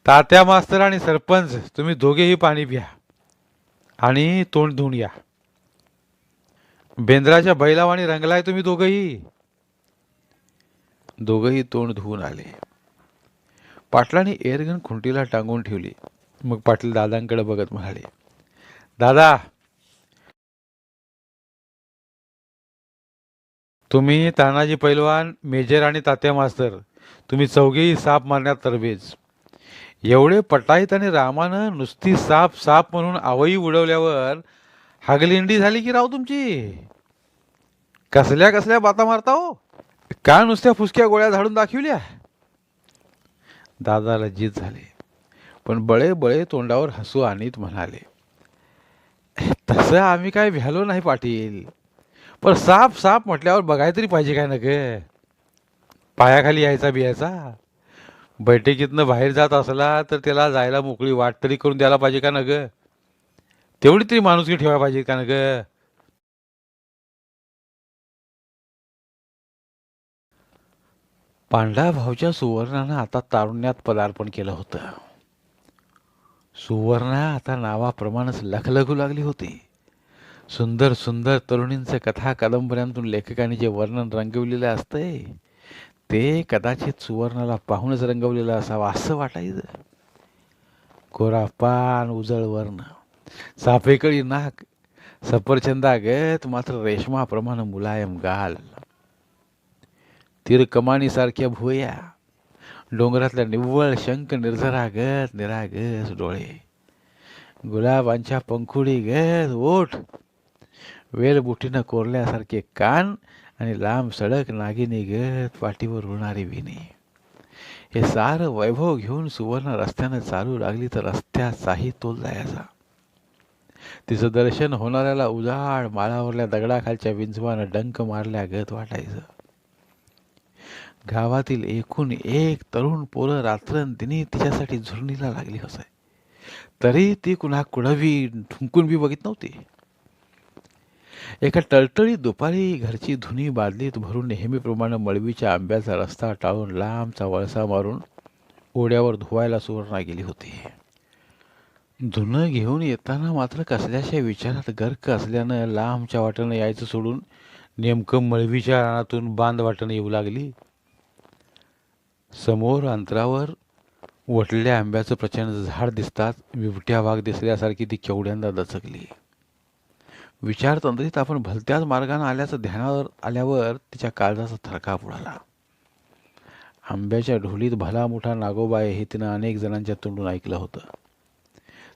तात्या मास्तर आणि सरपंच, तुम्ही दोघेही पाणी प्या आणि तोंड धुवून या. बेंद्राच्या बैलावाणी रंगलाय तुम्ही दोघंही. दोघंही तोंड धुवून आले. पाटलांनी एअरगन खुंटीला टांगून ठेवली. मग पाटील दादांकडे बघत म्हणाले, दादा, तुम्ही तानाजी पैलवान, मेजर आणि तात्या मास्तर, तुम्ही चौघेही साप मारण्यात तरबेज. एवढे पटाईत आणि रामानं नुसती साप साप म्हणून आवई उडवल्यावर हागलिंडी झाली की राव तुमची. कसल्या कसल्या बाता मारता हो, का नुसत्या फुसक्या गोळ्या झाडून दाखविल्या? दादा लज्जित झाले, पण बळे बळे तोंडावर हसू आणीत म्हणाले, तसं आम्ही काय भ्यालो नाही पाटील, पण साप साप म्हटल्यावर बघाय तरी पाहिजे काय न ग. पायाखाली यायचा बियायचा. बैठकीतनं बाहेर जात असला तर त्याला जायला मोकळी वाट तरी करून द्यायला पाहिजे का न ग. तेवढी तरी माणुसकी ठेवायला पाहिजे का न ग. पांढरा भाऊच्या सुवर्णानं आता तारुण्यात पदार्पण केलं होतं. सुवर्णा आता नावाप्रमाणेच लखलखू लागली होती. सुंदर सुंदर तरुणींचे कथा कादंबऱ्यांतून लेखकांनी जे वर्णन रंगविलेलं असतंय ते कदाचित सुवर्णाला पाहूनच रंगवलेलं असावं असं वाटायचं. कोरा पान, उजळ वर्ण, सापेकळी नाक, सफरचंदागत मात्र रेशमाप्रमाणे मुलायम गाल, तीर कमानीसारख्या भुवया, डोंगरातल्या निव्वळ शंख निर्झरागत निरागस डोळे, गुलाबांच्या पंखुडीगत ओठ, वेलबुटीनं कोरल्यासारखे कान आणि लांब सडक नागिनीगत पाठीवर उडणारी विणी. हे सारं वैभव घेऊन सुवर्ण रस्त्यानं चालू लागली तर रस्त्याचाही तोल जायचा. तिचं दर्शन होणाऱ्याला उजाड माळावरल्या दगडाखालच्या विंचवानं डंक मारल्यागत वाटायचं. गावातील एकूण एक तरुण पोरं रात्रंदिनी तिच्यासाठी झुरणीला लागली होते, तरी ती कुणा कुणबी ठुंकून बी बघित नव्हती. एका टळटळीत दुपारी घरची धुनी बादलीत भरून नेहमीप्रमाणे मळवीच्या आंब्याचा रस्ता टाळून लांबचा वळसा मारून ओढ्यावर धुवायला सुवर्णा गेली होती. धुणं घेऊन येताना मात्र कसल्याशा विचारात गर्क असल्यानं लांबच्या वाटेनं यायचं सोडून नेमकं मळवीच्या रानातून बांध वाटेनं येऊ लागली. समोर अंतरावर वटलेल्या आंब्याचं प्रचंड झाड दिसतात बिबट्या वाघ दिसल्यासारखी ती केवढ्यांदा दचकली. विचारतंत्रीत आपण भलत्याच मार्गानं आल्याचं ध्यानावर आल्यावर तिच्या काळजाचा थरकाप उडाला. आंब्याच्या ढोलीत भला मोठा नागोबा आहे हे तिनं अनेक जणांच्या तोंडून ऐकलं होतं.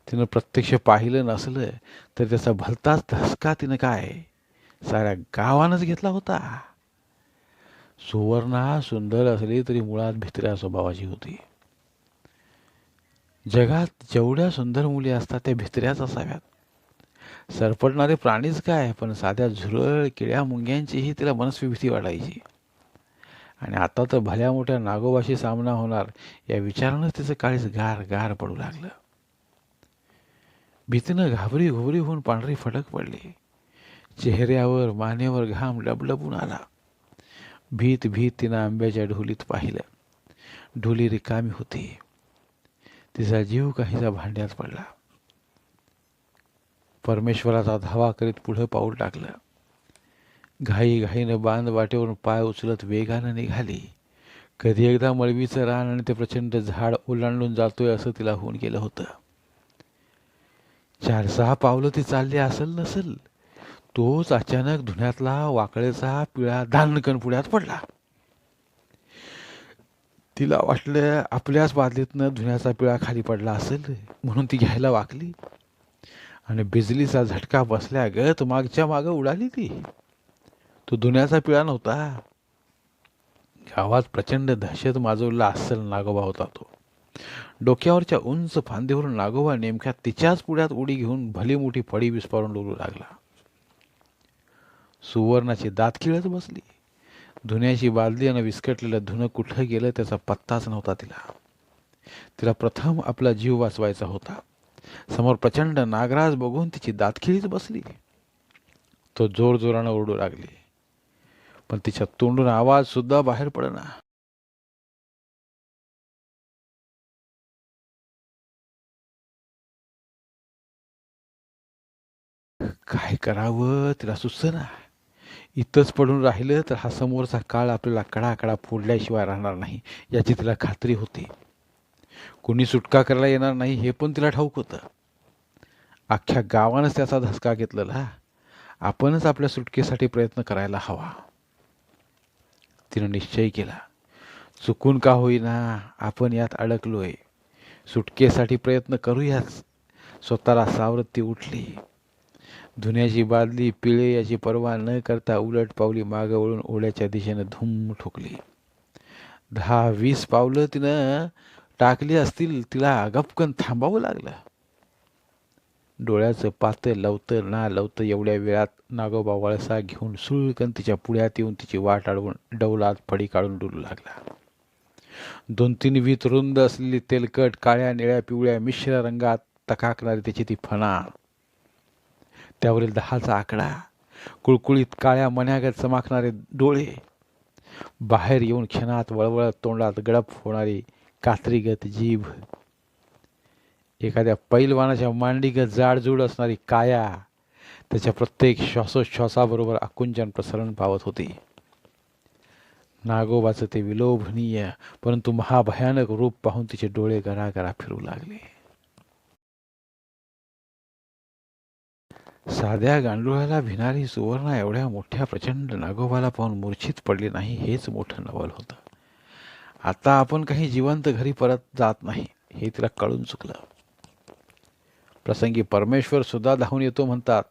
तिनं प्रत्यक्ष पाहिलं नसलं तर त्याचा भलताच धसका तिनं काय साऱ्या गावानंच घेतला होता. सुवर्णा सुंदर असली तरी मुळात भित्र्या स्वभावाची होती. जगात जेवढ्या सुंदर मुली असतात त्या भित्र्याच असाव्यात. सरपटणारे प्राणीच काय, पण साध्या झुरळ किड्या मुंग्यांचीही तिला मनस्वी भीती वाटायची. आणि आता तर भल्या मोठ्या नागोबाशी सामना होणार या विचारानंच तिचं काळीच गार गार पडू लागलं. भीतीनं घाबरी घोबरी होऊन पांढरी फटक पडली. चेहऱ्यावर मानेवर घाम डबडबून आला. भीत भीत तिनं आंब्याच्या ढोलीत पाहिलं. ढोली रिकामी होती. तिचा जीव काहीसा भांड्यात पडला. परमेश्वराचा धावा करीत पुढं पाऊल टाकलं. घाईघाईनं बांध वाटेवरून पाय उचलत वेगानं निघाली. कधी एकदा मळवीचं रान आणि ते प्रचंड झाड ओलांडून जातोय असं तिला होऊन गेलं होतं. 4-6 पावलं ती चालली असल नसल तोच अचानक धुण्यातला वाकळेचा पिळा धानकन पुढ्यात पडला. तिला वाटलं आपल्याच बादलीतनं धुण्याचा पिळा खाली पडला असेल म्हणून ती घ्यायला वाकली आणि बिजलीचा झटका बसल्यागत मागच्या मागं उडाली ती. तो धुण्याचा पिळा नव्हता. गावात प्रचंड दहशत माजवला अस्सल नागोबा होता तो. डोक्यावरच्या उंच फांदीवरून नागोबा नेमक्या तिच्याच पुढ्यात उडी घेऊन भली मोठी फडी विस्फारून डोलू लागला. सुवर्णाची दात खिळत बसली. धुण्याची बादली आणि विस्कटलेलं धुणं कुठं गेलं त्याचा पत्ताच नव्हता तिला. तिला प्रथम आपला जीव वाचवायचा होता. समोर प्रचंड नागराज बघून तिची दात खिळीत बसली. तो जोरजोरानं ओरडू लागली, पण तिच्या तोंडून आवाज सुद्धा बाहेर पडना. काय करावं तिला सुचना. इथंच पडून राहिलं तर हा समोरचा काळ आपल्याला कडाकडा फोडल्याशिवाय राहणार नाही याची तिला खात्री होती. कोणी सुटका करायला येणार नाही हे पण तिला ठाऊक होतं. अख्ख्या गावानंच त्याचा धसका घेतलेला. आपणच आपल्या सुटकेसाठी प्रयत्न करायला हवा. तिनं निश्चय केला, चुकून का होईना आपण यात अडकलोय, सुटकेसाठी प्रयत्न करूयाच. स्वतःला सावरत ती उठली. धुण्याची बादली पिळे याची पर्वा न करता उलट पावली मागं वळून ओढ्याच्या दिशेनं धूम ठोकली. 10-20 पावलं तिनं टाकली असतील. तिला गपकन थांबावं लागलं. डोळ्याचं पातळ लवतं ना लवतं एवढ्या वेळात नागोबा वळसा घेऊन सुळकन तिच्या पुढ्यात येऊन तिची वाट अडवून डौलात फडी काढून डुलू लागला. 2-3 वीत रुंद असलेली तेलकट काळ्या निळ्या पिवळ्या मिश्र रंगात तकाकणारी त्याची ती फणा, त्यावरील 10चा आकडा, कुळकुळीत काळ्या मण्यागत चमकणारे डोळे, बाहेर येऊन क्षणात वळवळत तोंडात गडप होणारी कात्रीगत जीभ, एखाद्या पैलवानाच्या मांडीगत जाडजूड असणारी काया त्याच्या प्रत्येक श्वासोच्छ्वासाबरोबर आकुंचन प्रसरण पावत होती. नागोबाचं ते विलोभनीय परंतु महाभयानक रूप पाहून तिचे डोळे गरागरा फिरू लागले. साध्या गांडुळाला भिणारी सुवर्णा एवढ्या मोठ्या प्रचंड नागोबाला पाहून मूर्छित पडली नाही हेच मोठं नवल होतं. आता आपण काही जिवंत घरी परत जात नाही हे तिला कळून चुकलं. प्रसंगी परमेश्वर सुद्धा धावून येतो म्हणतात.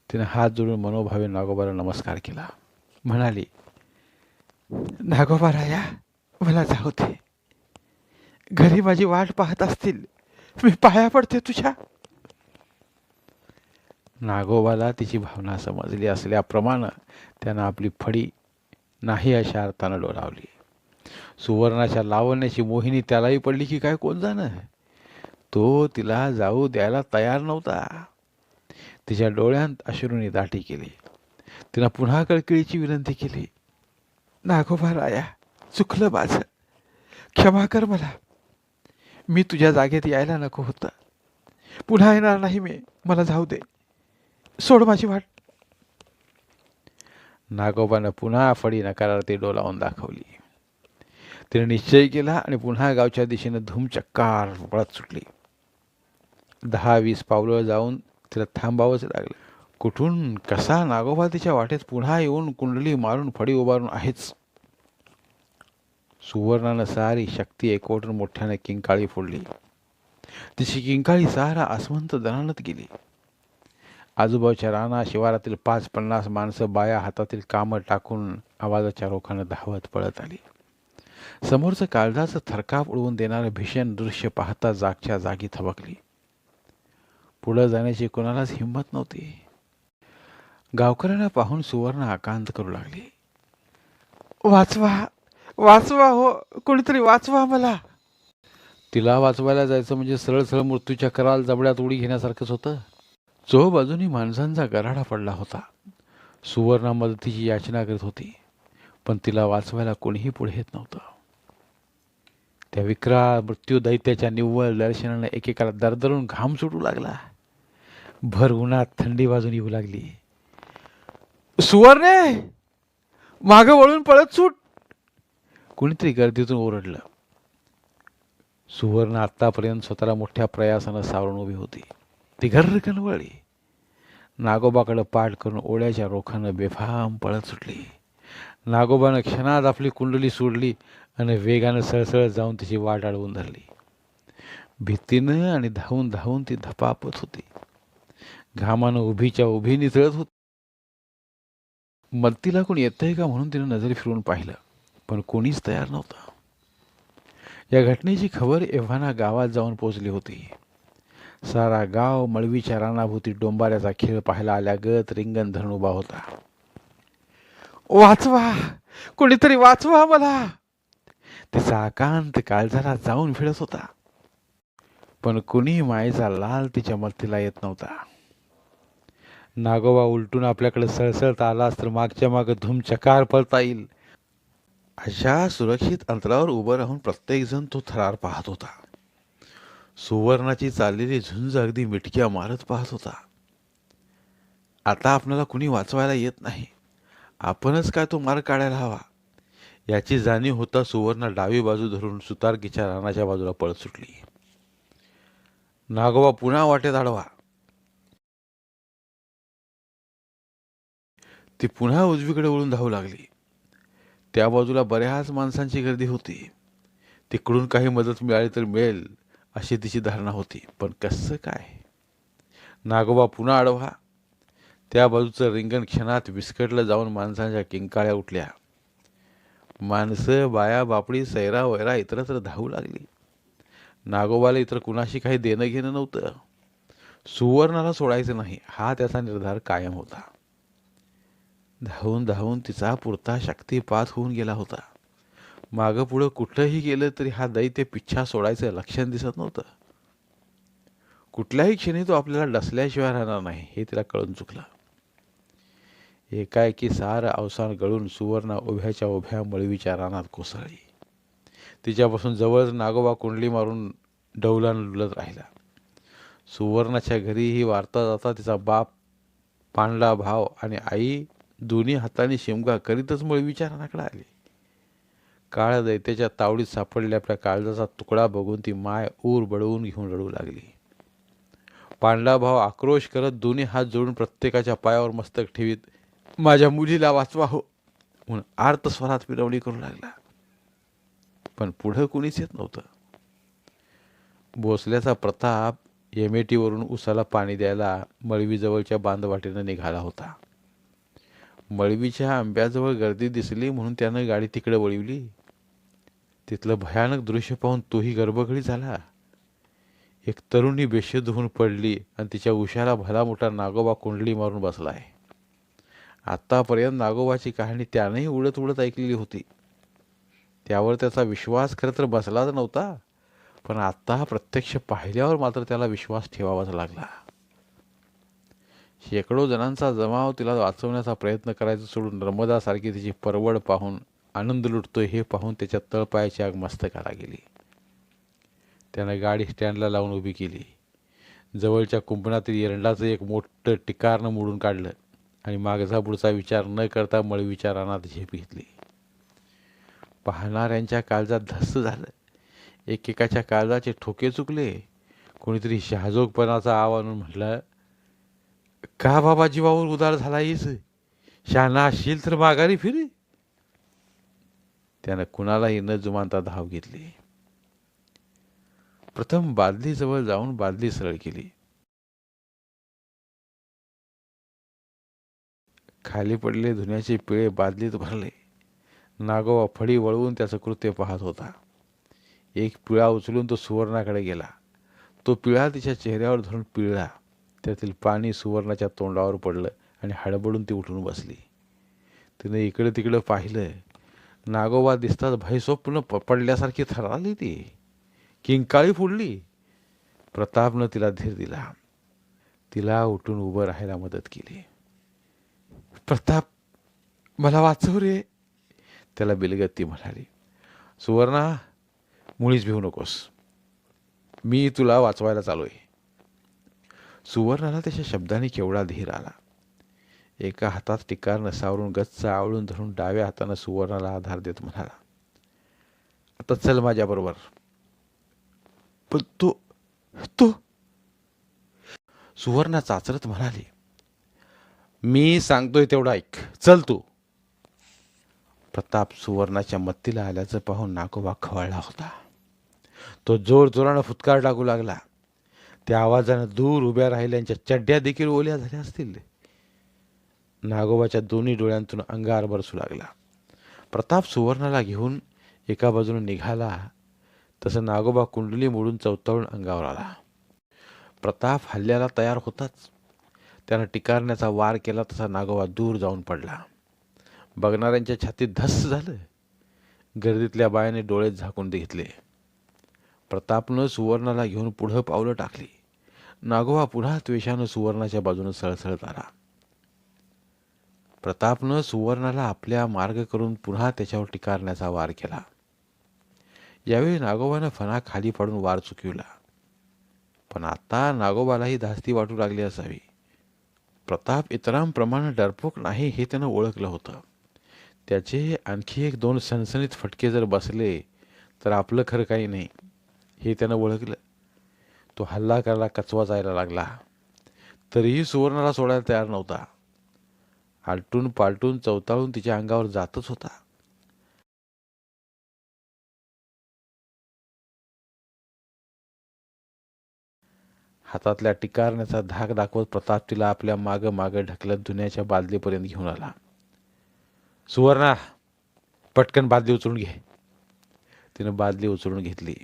तिने हात जोडून मनोभावे नागोबाला नमस्कार केला. म्हणाली, नागोबा राया, मला जाऊ दे. घरी माझी वाट पाहत असतील. मी पाया पडते तुझ्या. नागोबाला तिची भावना समजली असल्याप्रमाणे त्यानं आपली फडी नाही अशा अर्थानं डोलावली. सुवर्णाच्या लावण्याची मोहिनी त्यालाही पडली की काय कोण जाणं. तो तिला जाऊ द्यायला तयार नव्हता. तिच्या डोळ्यांत अश्रूंनी दाटी केली. तिनं पुन्हा कळकळीची विनंती केली, नागोबा राया, चुकलं माझं, क्षमा कर मला. मी तुझ्या जागेत यायला नको होतं. पुन्हा येणार नाही मी. मला जाऊ दे. सोड माझी वाट. नागोबानं पुन्हा फडी नकारार्थी डोलावून दाखवली. तिने निश्चय केला आणि पुन्हा गावच्या दिशेनं धूमचक्कार पळत सुटली. 10-20 पावलं जाऊन तिला थांबावंच लागलं. कुठून कसा नागोबा तिच्या वाटेत पुन्हा येऊन कुंडली मारून फडी उभारून आहेच. सुवर्णानं सारी शक्ती एकवटून मोठ्याने किंकाळी फोडली. तिची किंकाळी सारा आसमंत दणाणत गेली. आजूबाजूच्या राना शिवारातील 5-50 माणसं बाया हातातील कामं टाकून आवाजाच्या रोखानं धावत पळत आली. समोरचं काळजाचं थरकाप उडवून देणारं भीषण दृश्य पाहता जागच्या जागी थबकली. पुढं जाण्याची कोणालाच हिंमत नव्हती. गावकऱ्यांना पाहून सुवर्ण आकांत करू लागली, वाचवा, वाचवा हो, कोणीतरी वाचवा मला. तिला वाचवायला जायचं म्हणजे सरळ सरळ मृत्यूच्या कराल जबड्यात उडी घेण्यासारखंच होतं. चोहोबाजूनी माणसांचा गराडा पडला होता. सुवर्णा मदतीची याचना करत होती, पण तिला वाचवायला कोणीही पुढे येत नव्हतं. त्या विक्राळ मृत्यू दैत्याच्या निव्वळ दर्शनाने एकेकाला दरदरून घाम सुटू लागला. भर उन्हात थंडी वाजून येऊ लागली. सुवर्णे, मागं वळून पळत सुट, कोणीतरी गर्दीतून ओरडलं. सुवर्ण आत्तापर्यंत स्वतःला मोठ्या प्रयासानं सावरून उभी होती. ती घर्रकन वळली. नागोबाकडे पाठ करून ओढ्याच्या रोखानं बेफाम पळत सुटली. नागोबानं क्षणात आपली कुंडली सोडली आणि वेगानं सळसळत जाऊन तिची वाट अडवून धरली. भीतीनं आणि धावून धावून ती धपापत होती. घामानं उभीच्या उभी निचळत होती. मदतीला कोणी येतंय का म्हणून तिनं नजर फिरून पाहिलं, पण कोणीच तयार नव्हतं. या घटनेची खबर एव्हाना गावात जाऊन पोचली होती. सारा गाव मळवीच्या रानाभोवती डोंबाऱ्याचा खेळ पाहायला आल्यागत रिंगण धरून उभा होता. वाचवा, कोणीतरी वाचवा मला, तिचा आकांत काळजाला जाऊन भिडत होता. पण कुणी मायेचा लाल तिच्या मदतीला येत नव्हता. नागोबा उलटून आपल्याकडे सळसळत आलास तर मागच्या मागे धुमचकार पळता येईल अशा सुरक्षित अंतरावर उभं राहून प्रत्येकजण तो थरार पाहत होता. सुवर्णाची चाललेली झुंज अगदी मिटक्या मारत पाहत होता. आता आपल्याला कुणी वाचवायला येत नाही, आपणच काय तो मार्ग काढायला हवा याची जाणीव होता सुवर्णा डावी बाजू धरून सुतारकीच्या रानाच्या बाजूला पळत सुटली. नागोबा पुन्हा वाटेत आडवा. ती पुन्हा उजवीकडे वळून धावू लागली. त्या बाजूला बऱ्याच माणसांची गर्दी होती. तिकडून काही मदत मिळाली तर मिळेल अशी तिची धारणा होती. पण कसं काय? नागोबा पुन्हा आडवा. त्या बाजूचं रिंगण क्षणात विस्कटलं जाऊन माणसांच्या किंकाळ्या उठल्या. माणसं, बाया, बापडी, सैरा वैरा इतरत्र धावू लागली. नागोबाला इतर कुणाशी काही देणं घेणं नव्हतं. सुवर्णाला सोडायचं नाही हा त्याचा निर्धार कायम होता. धावून धावून तिचा पुरता शक्तिपात होऊन गेला होता. मागं पुढं कुठंही गेलं तरी हा दैत्य पिच्छा सोडायचं लक्षण दिसत नव्हतं. कुठल्याही क्षणी तो आपल्याला डसल्याशिवाय राहणार नाही हे तिला कळून चुकलं. एकाएकी सारं अवसान गळून सुवर्णा उभ्याच्या उभ्या मळवीच्या रानात कोसळली. तिच्यापासून जवळच नागोबा कुंडली मारून डौलान लुलत राहिला. सुवर्णाच्या घरी ही वार्ता जाता तिचा बाप, पांडला भाव आणि आई दोन्ही हातांनी शिमगा करीतच मळवीच्या रानाकडे आले. काळ दैत्याच्या तावडीत सापडल्या आपल्या काळजाचा तुकडा बघून ती माय ऊर बडवून घेऊन रडू लागली. पांडला भाव आक्रोश करत दोन्ही हात जोडून प्रत्येकाच्या पायावर मस्तक ठेवीत, माझ्या मुलीला वाचवा हो म्हणून आर्त स्वरात विनवणी करू लागला. पण पुढं कुणीच येत नव्हतं. भोसल्याचा प्रताप येमेटीवरून उसाला पाणी द्यायला मळवीजवळच्या बांधवाटेनं निघाला होता. मळवीच्या आंब्याजवळ गर्दी दिसली म्हणून त्यानं गाडी तिकडे वळवली. तिथलं भयानक दृश्य पाहून तोही गर्भगडी झाला. एक तरुणी बेशुद्ध होऊन पडली आणि तिच्या उशाला भला मोठा नागोबा कुंडली मारून बसलाय. आत्तापर्यंत नागोबाची कहाणी त्यानंही उडत उडत ऐकलेली होती. त्यावर त्याचा विश्वास खरं तर बसलाच नव्हता, पण आत्ता प्रत्यक्ष पाहिल्यावर मात्र त्याला विश्वास ठेवावाच लागला. शेकडो जणांचा जमाव तिला वाचवण्याचा प्रयत्न करायचा सोडून नर्मदासारखी तिची परवड पाहून आनंद लुटतोय हे पाहून त्याच्या तळपायाची आग मस्तकाला गेली. त्यानं गाडी स्टँडला लावून उभी केली. जवळच्या कुंपणातील एरंडाचं एक मोठं टिकारनं मोडून काढलं आणि मागचा पुढचा विचार न करता मळवीच्या रानात झेप घेतली. पाहणाऱ्यांच्या काळजात धस्स झालं. एकेकाच्या काळजाचे ठोके चुकले. कोणीतरी शहाजोगपणाचा आव आणून म्हटलं, का बाबा जीवावर उदार झालायस? शहाणा असशील तर माघारी फिर. त्यानं कुणालाही न जुमानता धाव घेतली. प्रथम बादलीजवळ जाऊन बादली सरळ केली. खाली पडले धुण्याचे पिळे बादलीत भरले. नागोबा फडी वळवून त्याचं कृत्य पाहत होता. एक पिळा उचलून तो सुवर्णाकडे गेला. तो पिळा तिच्या चेहऱ्यावर धरून पिळला. त्यातील पाणी सुवर्णाच्या तोंडावर पडलं आणि हडबडून ती उठून बसली. तिने इकडे तिकडे पाहिलं. नागोबा दिसताच भयस्वप्न पडल्यासारखी थरारली ती. किंकाळी फोडली. प्रतापनं तिला धीर दिला. तिला उठून उभं राहायला मदत केली. प्रताप, मला वाचव रे, त्याला बिलगत ती म्हणाली. सुवर्णा, मुळीच भिवू नकोस, मी तुला वाचवायला चालोय. सुवर्णाला त्याच्या शब्दाने केवढा धीर आला. एका हातात टिकार नसावरून गच्च आवळून धरून डाव्या हातानं सुवर्णाला आधार देत म्हणाला, आता चल माझ्याबरोबर. पण तो तो सुवर्णा चाचरत म्हणाली, मी सांगतोय तेवढं ऐक, चल तू. प्रताप सुवर्णाच्या मत्तीला आल्याचं पाहून नागोबा खवळला होता. तो जोर जोरानं फुटकार टाकू लागला. त्या आवाजानं दूर उभ्या राहिल्यांच्या चड्ड्या देखील ओल्या झाल्या असतील. नागोबाच्या दोन्ही डोळ्यांतून अंगार बरसू लागला. प्रताप सुवर्णाला घेऊन एका बाजूने निघाला तसं नागोबा कुंडली मोडून चवताळून अंगावर आला. प्रताप हल्ल्याला तयार होताच त्यानं टिकारण्याचा वार केला तसा नागोबा दूर जाऊन पडला. बघणाऱ्यांच्या छातीत धस्स झालं. गर्दीतल्या बायाने डोळे झाकून घेतले. प्रतापनं सुवर्णाला घेऊन पुढं पावलं टाकली. नागोबा पुन्हा त्वेषानं सुवर्णाच्या बाजूनं सळसळत आला. प्रतापनं सुवर्णाला आपल्या मार्ग करून पुन्हा त्याच्यावर टिकारण्याचा वार केला. यावेळी नागोबानं फणा खाली पाडून वार चुकविला. पण आता नागोबालाही धास्ती वाटू लागली असावी. प्रताप इतरांप्रमाणे डरपोक नाही हे त्यानं ओळखलं होतं. त्याचे आणखी एक दोन सणसणीत फटके जर बसले तर आपलं खरं काही नाही हे त्यानं ओळखलं. तो हल्ला करायला कचवा जायला लागला. तरीही सुवर्णाला सोडायला तयार नव्हता. आलटून पालटून चवताळून तिच्या अंगावर जातच होता. हातातल्या टिकारण्याचा धाक दाखवत प्रताप तिला आपल्या मागं मागं ढकलत धुण्याच्या बादलीपर्यंत घेऊन आला. सुवर्णा, पटकन बादली उचलून घे. तिनं बादली उचलून घेतली.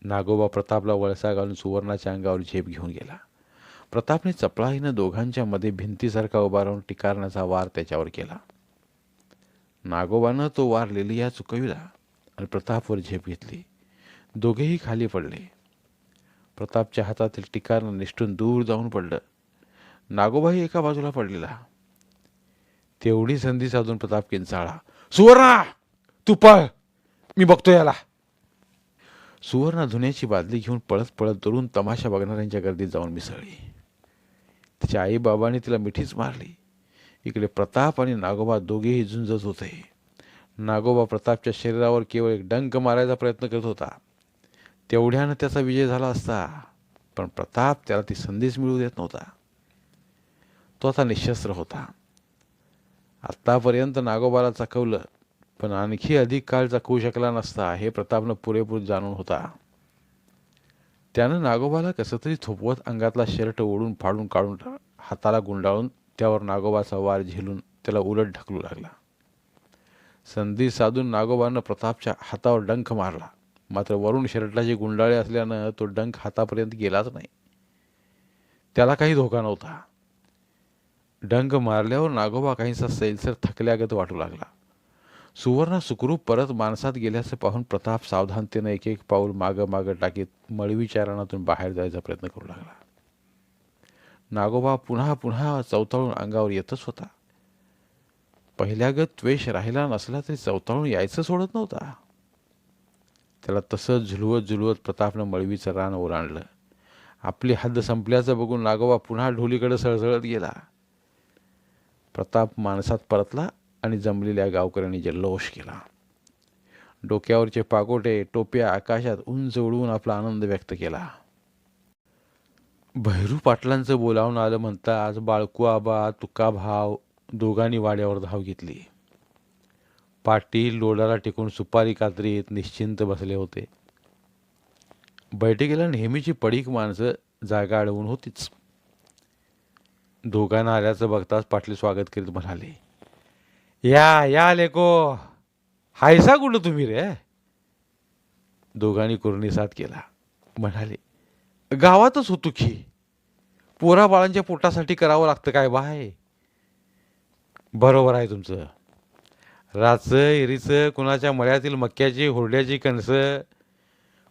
नागोबा प्रतापला वळसा घालून सुवर्णाच्या अंगावर झेप घेऊन गेला. प्रतापने चपळाईनं दोघांच्या मध्ये भिंतीसारखा उभा राहून टिकारण्याचा वार त्याच्यावर केला. नागोबानं तो वार लिलिया चुकविला आणि प्रतापवर झेप घेतली. दोघेही खाली पडले. प्रतापच्या हातातील टिकारनं निष्ठून दूर जाऊन पडलं. नागोबाही एका बाजूला पडलेला. तेवढी संधी साधून प्रताप किंचाळला, सुवर्णा, तू पळ, मी बघतो याला. सुवर्णा धुण्याची बादली घेऊन पळत पळत दुरून तमाशा बघणाऱ्यांच्या गर्दीत जाऊन मिसळली. तिच्या आईबाबांनी तिला मिठीच मारली. इकडे प्रताप आणि नागोबा दोघेही झुंजत होते. नागोबा प्रतापच्या शरीरावर केवळ एक डंक मारायचा प्रयत्न करत होता. तेवढ्यानं त्याचा विजय झाला असता, पण प्रताप त्याला ती संधीच मिळू देत नव्हता. तो आता निशस्त्र होता. आत्तापर्यंत नागोबाला चकवलं, पण आणखी अधिक काळ चकवू शकला नसता हे प्रतापनं पुरेपूर जाणून होता. त्यानं नागोबाला कसं तरी थोपवत अंगातला शर्ट ओढून फाडून काढून हाताला गुंडाळून त्यावर नागोबाचा वार झेलून त्याला उलट ढकलू लागला. संधी साधून नागोबानं प्रतापच्या हातावर डंख मारला. मात्र वरून शर्टाची गुंडाळे असल्यानं तो डंख हातापर्यंत गेलाच नाही. त्याला काही धोका नव्हता. डंख मारल्यावर नागोबा काहीसा सैलसर थकल्यागत वाटू लागला. सुवर्णा सुखरूप परत माणसात गेल्याचं पाहून प्रताप सावधानतेनं एक एक पाऊल मागं मागं टाकीत मळवीच्या रानातून बाहेर जायचा प्रयत्न करू लागला. नागोबा पुन्हा पुन्हा चवताळून अंगावर येतच होता. पहिल्यागत द्वेष राहिला नसला तरी चवताळून यायचं सोडत नव्हता. त्याला तसंच झुलवत झुलवत प्रतापनं मळवीचं रान ओलांडलं. आपली हद्द संपल्याचं बघून नागोबा पुन्हा ढोलीकडे सळसळत गेला. प्रताप माणसात परतला आणि जमलेल्या गावकऱ्यांनी जल्लोष केला. डोक्यावरचे पागोटे टोप्या आकाशात उंच उडवून आपला आनंद व्यक्त केला. भैरू पाटलांचं बोलावून आलं म्हणता आज बाळकू आबा, तुका भाव दोघांनी वाड्यावर धाव घेतली. पाटील लोडाला टेकून सुपारी कात्रीत निश्चिंत बसले होते. बैठकीला नेहमीची पडीक माणसं जागा अडवून होतीच. दोघांना आल्याचं बघताच पाटील स्वागत करीत म्हणाले, या या लेको, हायसा कुठं तुम्ही रे? दोघांनी कुर्णिसाद केला. म्हणाले, गावातच होतो की. पोरा बाळांच्या पोटासाठी करावं लागतं काय बाय? बरोबर आहे तुमचं. राचं एरीचं, कुणाच्या मळ्यातील मक्याची हुरड्याची कणसं,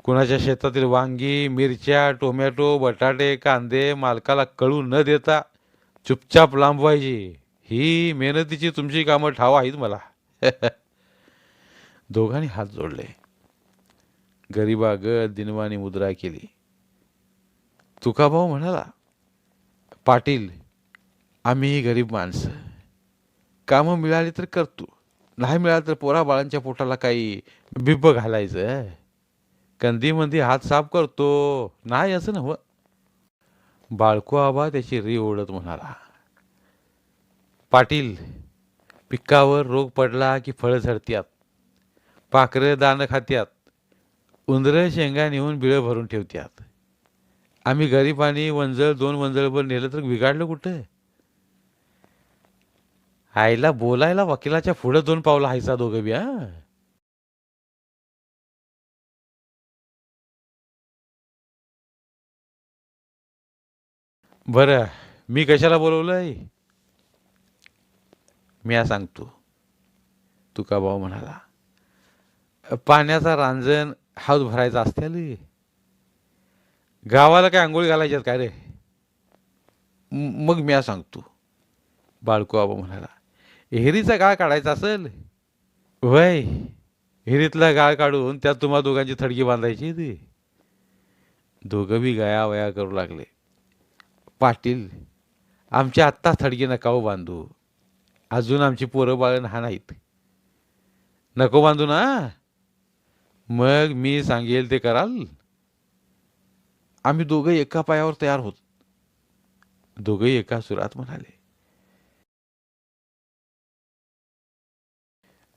कुणाच्या शेतातील वांगी, मिरच्या, टोमॅटो, बटाटे, कांदे मालकाला कळू न देता चुपचाप लांबवायची, ही मेहनतीची तुमची कामं ठाव आहेत मला. दोघांनी हात जोडले. गरीबागत दिनवानी मुद्रा केली. तुकाभाऊ म्हणाला, पाटील, आम्ही गरीब माणसं, कामं मिळाली तर करतो, नाही मिळालं तर पोरा बाळांच्या पोटाला काही बिब्ब घालायचं. कंदीमंदी हात साफ करतो, नाही असं नव्ह. बाळकू आबा त्याची री ओढत म्हणाला, पाटील, पिकावर रोग पडला की फळं झडत्यात, पाखरं दाणं खात्यात, उंदरं शेंगा नेऊन बिळं भरून ठेवत्यात. आम्ही गरीबांनी वंजळ 2 वंजळभर नेलं तर बिघाडलं कुठं? आईला बोलायला वकिलाच्या पुढं 2 पावलं हायचा दोघं बी. हा, बरं, मी कशाला बोलवलंय? म्या सांगतो. तुकाभाऊ म्हणाला, पाण्याचा रांजण हौद भरायचा असत्याले. गावाला काय आंघोळी घालायच्यात काय रे? मग म्या सांगतो. बाळकू आबा म्हणाला, एहरीचा गाळ काढायचा असेल. वय, हिरीतला गाळ काढून त्यात तुम्हा दोघांची थडगी बांधायची ती. दोघं बी गयावया करू लागले. पाटील, आमच्या आत्ता थडगी नका हो बांधू. अजून आमची पोरं बाळ लहान आहेत. नको बांधू ना. मग मी सांगेल ते कराल. आम्ही दोघं एका पायावर तयार होत. दोघंही एका सुरात म्हणाले.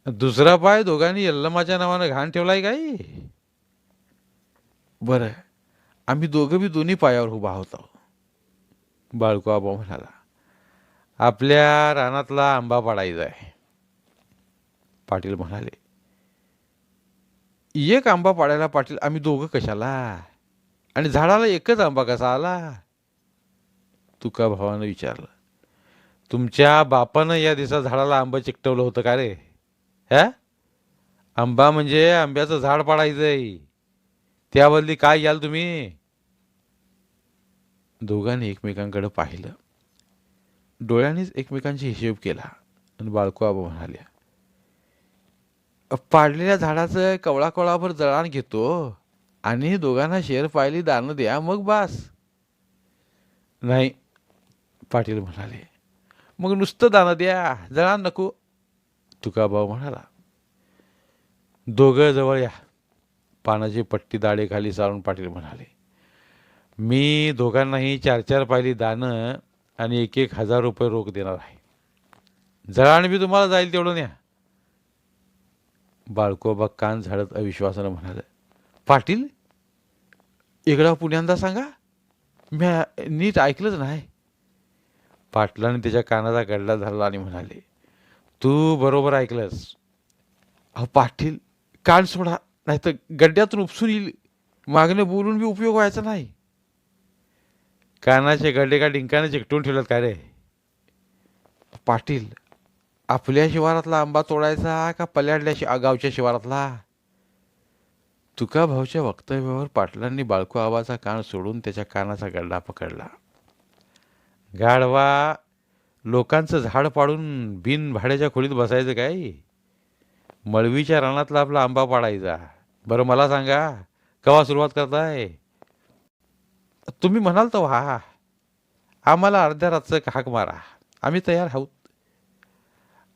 दुसरा पाय दोघांनी यल्लमाच्या नावानं घाण ठेवलाय काय? बरं, आम्ही दोघं बी दोन्ही पायावर उभा होतो. बाळकू आबा म्हणाला, आपल्या रानातला आंबा पाडायचा आहे. पाटील म्हणाले, एक आंबा पाडायला पाटील आम्ही दोघं कशाला? आणि झाडाला एकच आंबा कसा आला? तुका भावानं विचारलं. तुमच्या बापानं या दिवसा झाडाला आंबा चिकटवलं होतं का रे? ह्या, आंबा म्हणजे आंब्याचं झाड पाडायचंय. त्याबदली काय घ्याल तुम्ही? दोघांनी एकमेकांकडे पाहिलं. डोळ्यांनीच एकमेकांची हिशेब केला आणि बाळकू आबा म्हणाले, पाडलेल्या झाडाचं कवळा कवळाभर जळान घेतो आणि दोघांना शेर पायली दानं द्या मग बास. नाही, पाटील म्हणाले, मग नुसतं दानं द्या, जळान नको. तुकाभाऊ म्हणाला, दोघं जवळ या. पानाची पट्टी दाढेखाली सारून पाटील म्हणाले, मी दोघांनाही 4-4 पायली दानं आणि 1-1 हजार रुपये रोख देणार आहे. जळाण बी तुम्हाला जाईल तेवढं न्या. बाळकोबा कान झाडत अविश्वासानं म्हणाले, पाटील, इकडं पुण्यांदा सांगा. म्या नीट ऐकलंच नाही. पाटलाने त्याच्या कानाचा गडला धरला आणि म्हणाले, तू बरोबर ऐकलंस. अहो पाटील, कान सोडा, नाहीतर गड्ड्यातून उपसून येईल. मागणं बोलून बी उपयोग व्हायचा नाही. कानाचे गड्डे का डिंकाने चिकटून ठेवलेत काय रे? पाटील, आपल्या शिवारातला आंबा तोडायचा का पल्याडल्या गावच्या शिवारातला? तुका भाऊच्या वक्तव्यावर पाटलांनी बाळकू आबाचा कान सोडून त्याच्या कानाचा गड्डा पकडला. गाढवा, लोकांचं झाड पाडून बिन भाड्याच्या खोलीत बसायचं काय? मळवीच्या रानातला आपला आंबा पाडायचा. बरं मला सांगा, केव्हा सुरुवात करताय? तुम्ही म्हणाल तर व्हा. आम्हाला अर्ध्या रातचं हाक मारा, आम्ही तयार आहोत.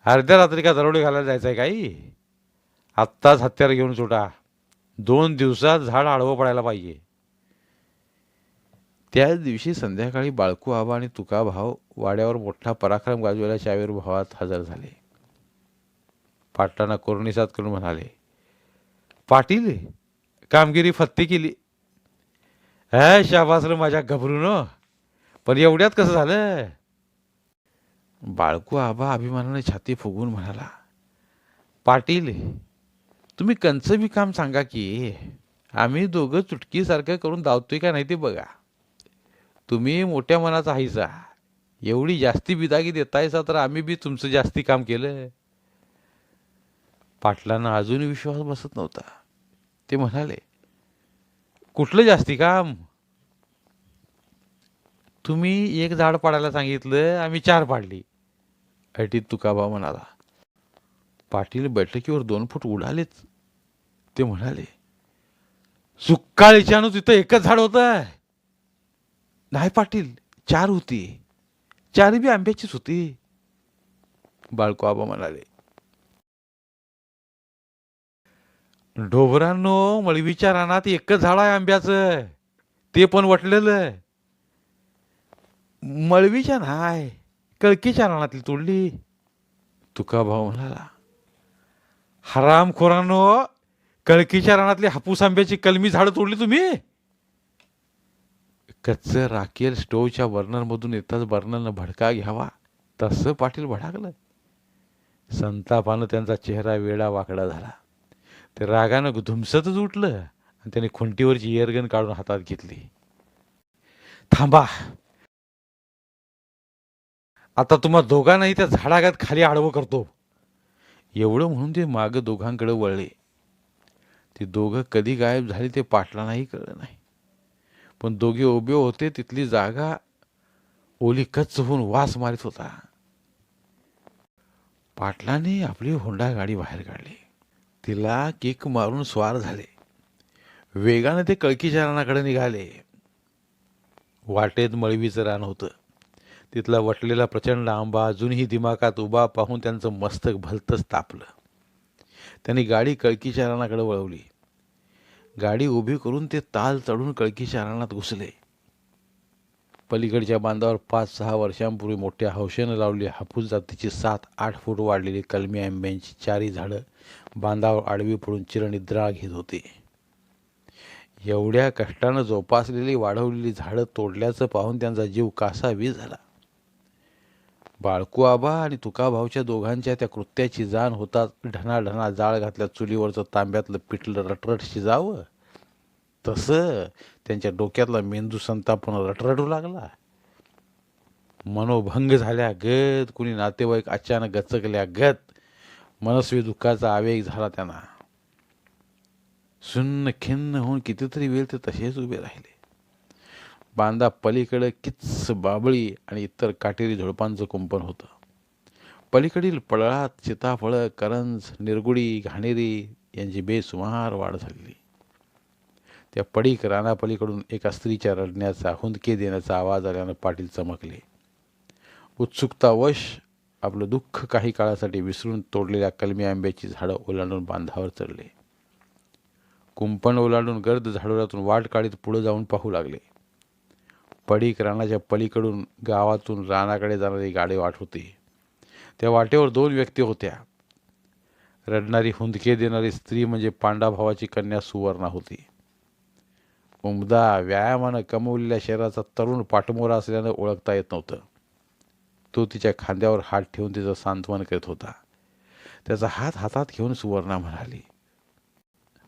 अर्ध्या रात्री का दरोडे घालायला जायचं आहे काही? आत्ताच हत्यार घेऊन सुटा. 2 दिवसात झाड आडवं पडायला पाहिजे. त्याच दिवशी संध्याकाळी बाळकू आबा आणि तुका भाव वाड्यावर मोठा पराक्रम गाजवल्याच्या आविर्भावात हजर झाले. पाटलांना कोरणीसात करून म्हणाले, पाटील, कामगिरी फत्ते केली. शाबास रे माझ्या घबरून. पण एवढ्यात कसं झालं? बाळकू आबा अभिमानाने छाती फुगवून म्हणाला, पाटील, तुम्ही कंच बी काम सांगा की. आम्ही दोघं चुटकीसारखं करून धावतोय का नाही ते बघा. तुम्ही मोठ्या मनाचा हायसा. एवढी जास्ती बिदागी देतायसा तर आम्ही बी तुमचं जास्ती काम केलं. पाटलांना अजूनही विश्वास बसत नव्हता. ते म्हणाले, कुठलं जास्ती काम? तुम्ही 1 झाड पाडायला सांगितलं, आम्ही 4 पाडली. ऐटीत तुकाभाव म्हणाला. पाटील बैठकीवर 2 फूट उडालेच. ते म्हणाले, सुक्काळीच्यानं तिथं एकच झाड होतं. नाही पाटील, 4 होती. 4 बी आंब्याचीच होती. बाळकू आबा म्हणाले, ढोबरांनो, मळवीच्या रानात एकच झाड आहे आंब्याचं, ते पण वटलेलं. मळवीच्या नाही, कळकीच्या रानातली तोडली. तुका भाऊ म्हणाला, हरामखोरांनो, कळकीच्या रानातली हापूस आंब्याची कलमी झाडं तोडली तुम्ही? कच्च राखेल स्टोवच्या बर्नरमधून येताच बर्नरनं भडका घ्यावा तसं पाटील भडाकलं. संतापानं त्यांचा चेहरा वेडा वाकडा झाला. ते रागानं धुमसतच उठलं आणि त्याने खुंटीवरची एअरगन काढून हातात घेतली. थांबा, आता तुम्हा दोघांनाही त्या झाडागात खाली आडवं करतो. एवढं म्हणून ते मागं दोघांकडे वळले. ती दोघं कधी गायब झाली ते पाटलांनाही कळलं नाही. पण दोघे उभे होते तिथली जागा ओली कच्च होऊन वास मारित होता. पाटलांनी आपली होंडा गाडी बाहेर काढली. तिला किक मारून स्वार झाले. वेगाने ते कळकीच्या रानाकडे निघाले. वाटेत मळवीचं रान होतं. तिथला वटलेला प्रचंड आंबा अजूनही दिमागात उभा पाहून त्यांचं मस्तक भलतंच तापलं. त्यांनी गाडी कळकीच्या रानाकडे वळवली. गाडी उभी करून ते ताल चढून कळकीच्या रानात घुसले. पलीकडच्या बांधावर 5-6 वर्षांपूर्वी मोठ्या हौशेनं लावलेली हापूस जातीची 7-8 फूट वाढलेली कलमी आंब्यांची 4ही झाडं बांधावर आडवी पडून चिरनिद्रा घेत होती. एवढ्या कष्टानं जोपासलेली वाढवलेली झाडं तोडल्याचं पाहून त्यांचा जीव कासावीस झाला. बाळकू आबा आणि तुकाभाऊच्या दोघांच्या त्या कृत्याची जाण होताच ढणाढणा जाळ घातल्या चुलीवरचं तांब्यातलं पिठलं रटरट शिजावं तसं त्यांच्या डोक्यातला मेंदू संतापून रटरटू लागला. मनोभंग झाल्या गत, कुणी नातेवाईक अचानक गचकल्या गत मनस्वी दुःखाचा आवेग झाला त्यांना. सुन्न खिन्न होऊन कितीतरी वेळ ते तसेच उभे राहिले. बांधा पलीकडे किच्च बाबळी आणि इतर काटेरी झुडपांचं कुंपण होतं. पलीकडील पळळात सीताफळं, करंज, निरगुडी, घाणेरी यांची बेसुमार वाढ झालेली. त्या पडीक रानापलीकडून एका स्त्रीच्या रडण्याचा, हुंदके देण्याचा आवाज आल्यानं पाटील चमकले. उत्सुकतावश आपलं दुःख काही काळासाठी विसरून तोडलेल्या कलमी आंब्याची झाडं ओलांडून बांधावर चढले. कुंपण ओलांडून गर्द झाडोरातून वाट काढीत पुढे जाऊन पाहू लागले. पडीक रानाच्या पलीकडून गावातून रानाकडे जाणारी गाडी वाट होती. त्या वाटेवर 2 व्यक्ती होत्या. रडणारी हुंदके देणारी स्त्री म्हणजे पांडाभावाची कन्या सुवर्णा होती. उमदा व्यायामानं कमवलेल्या शरीराचा तरुण पाठमोरा असल्यानं ओळखता येत नव्हतं. तो तिच्या खांद्यावर हात ठेवून तिचं सांत्वन करीत होता. त्याचा हात हातात घेऊन सुवर्णा म्हणाली,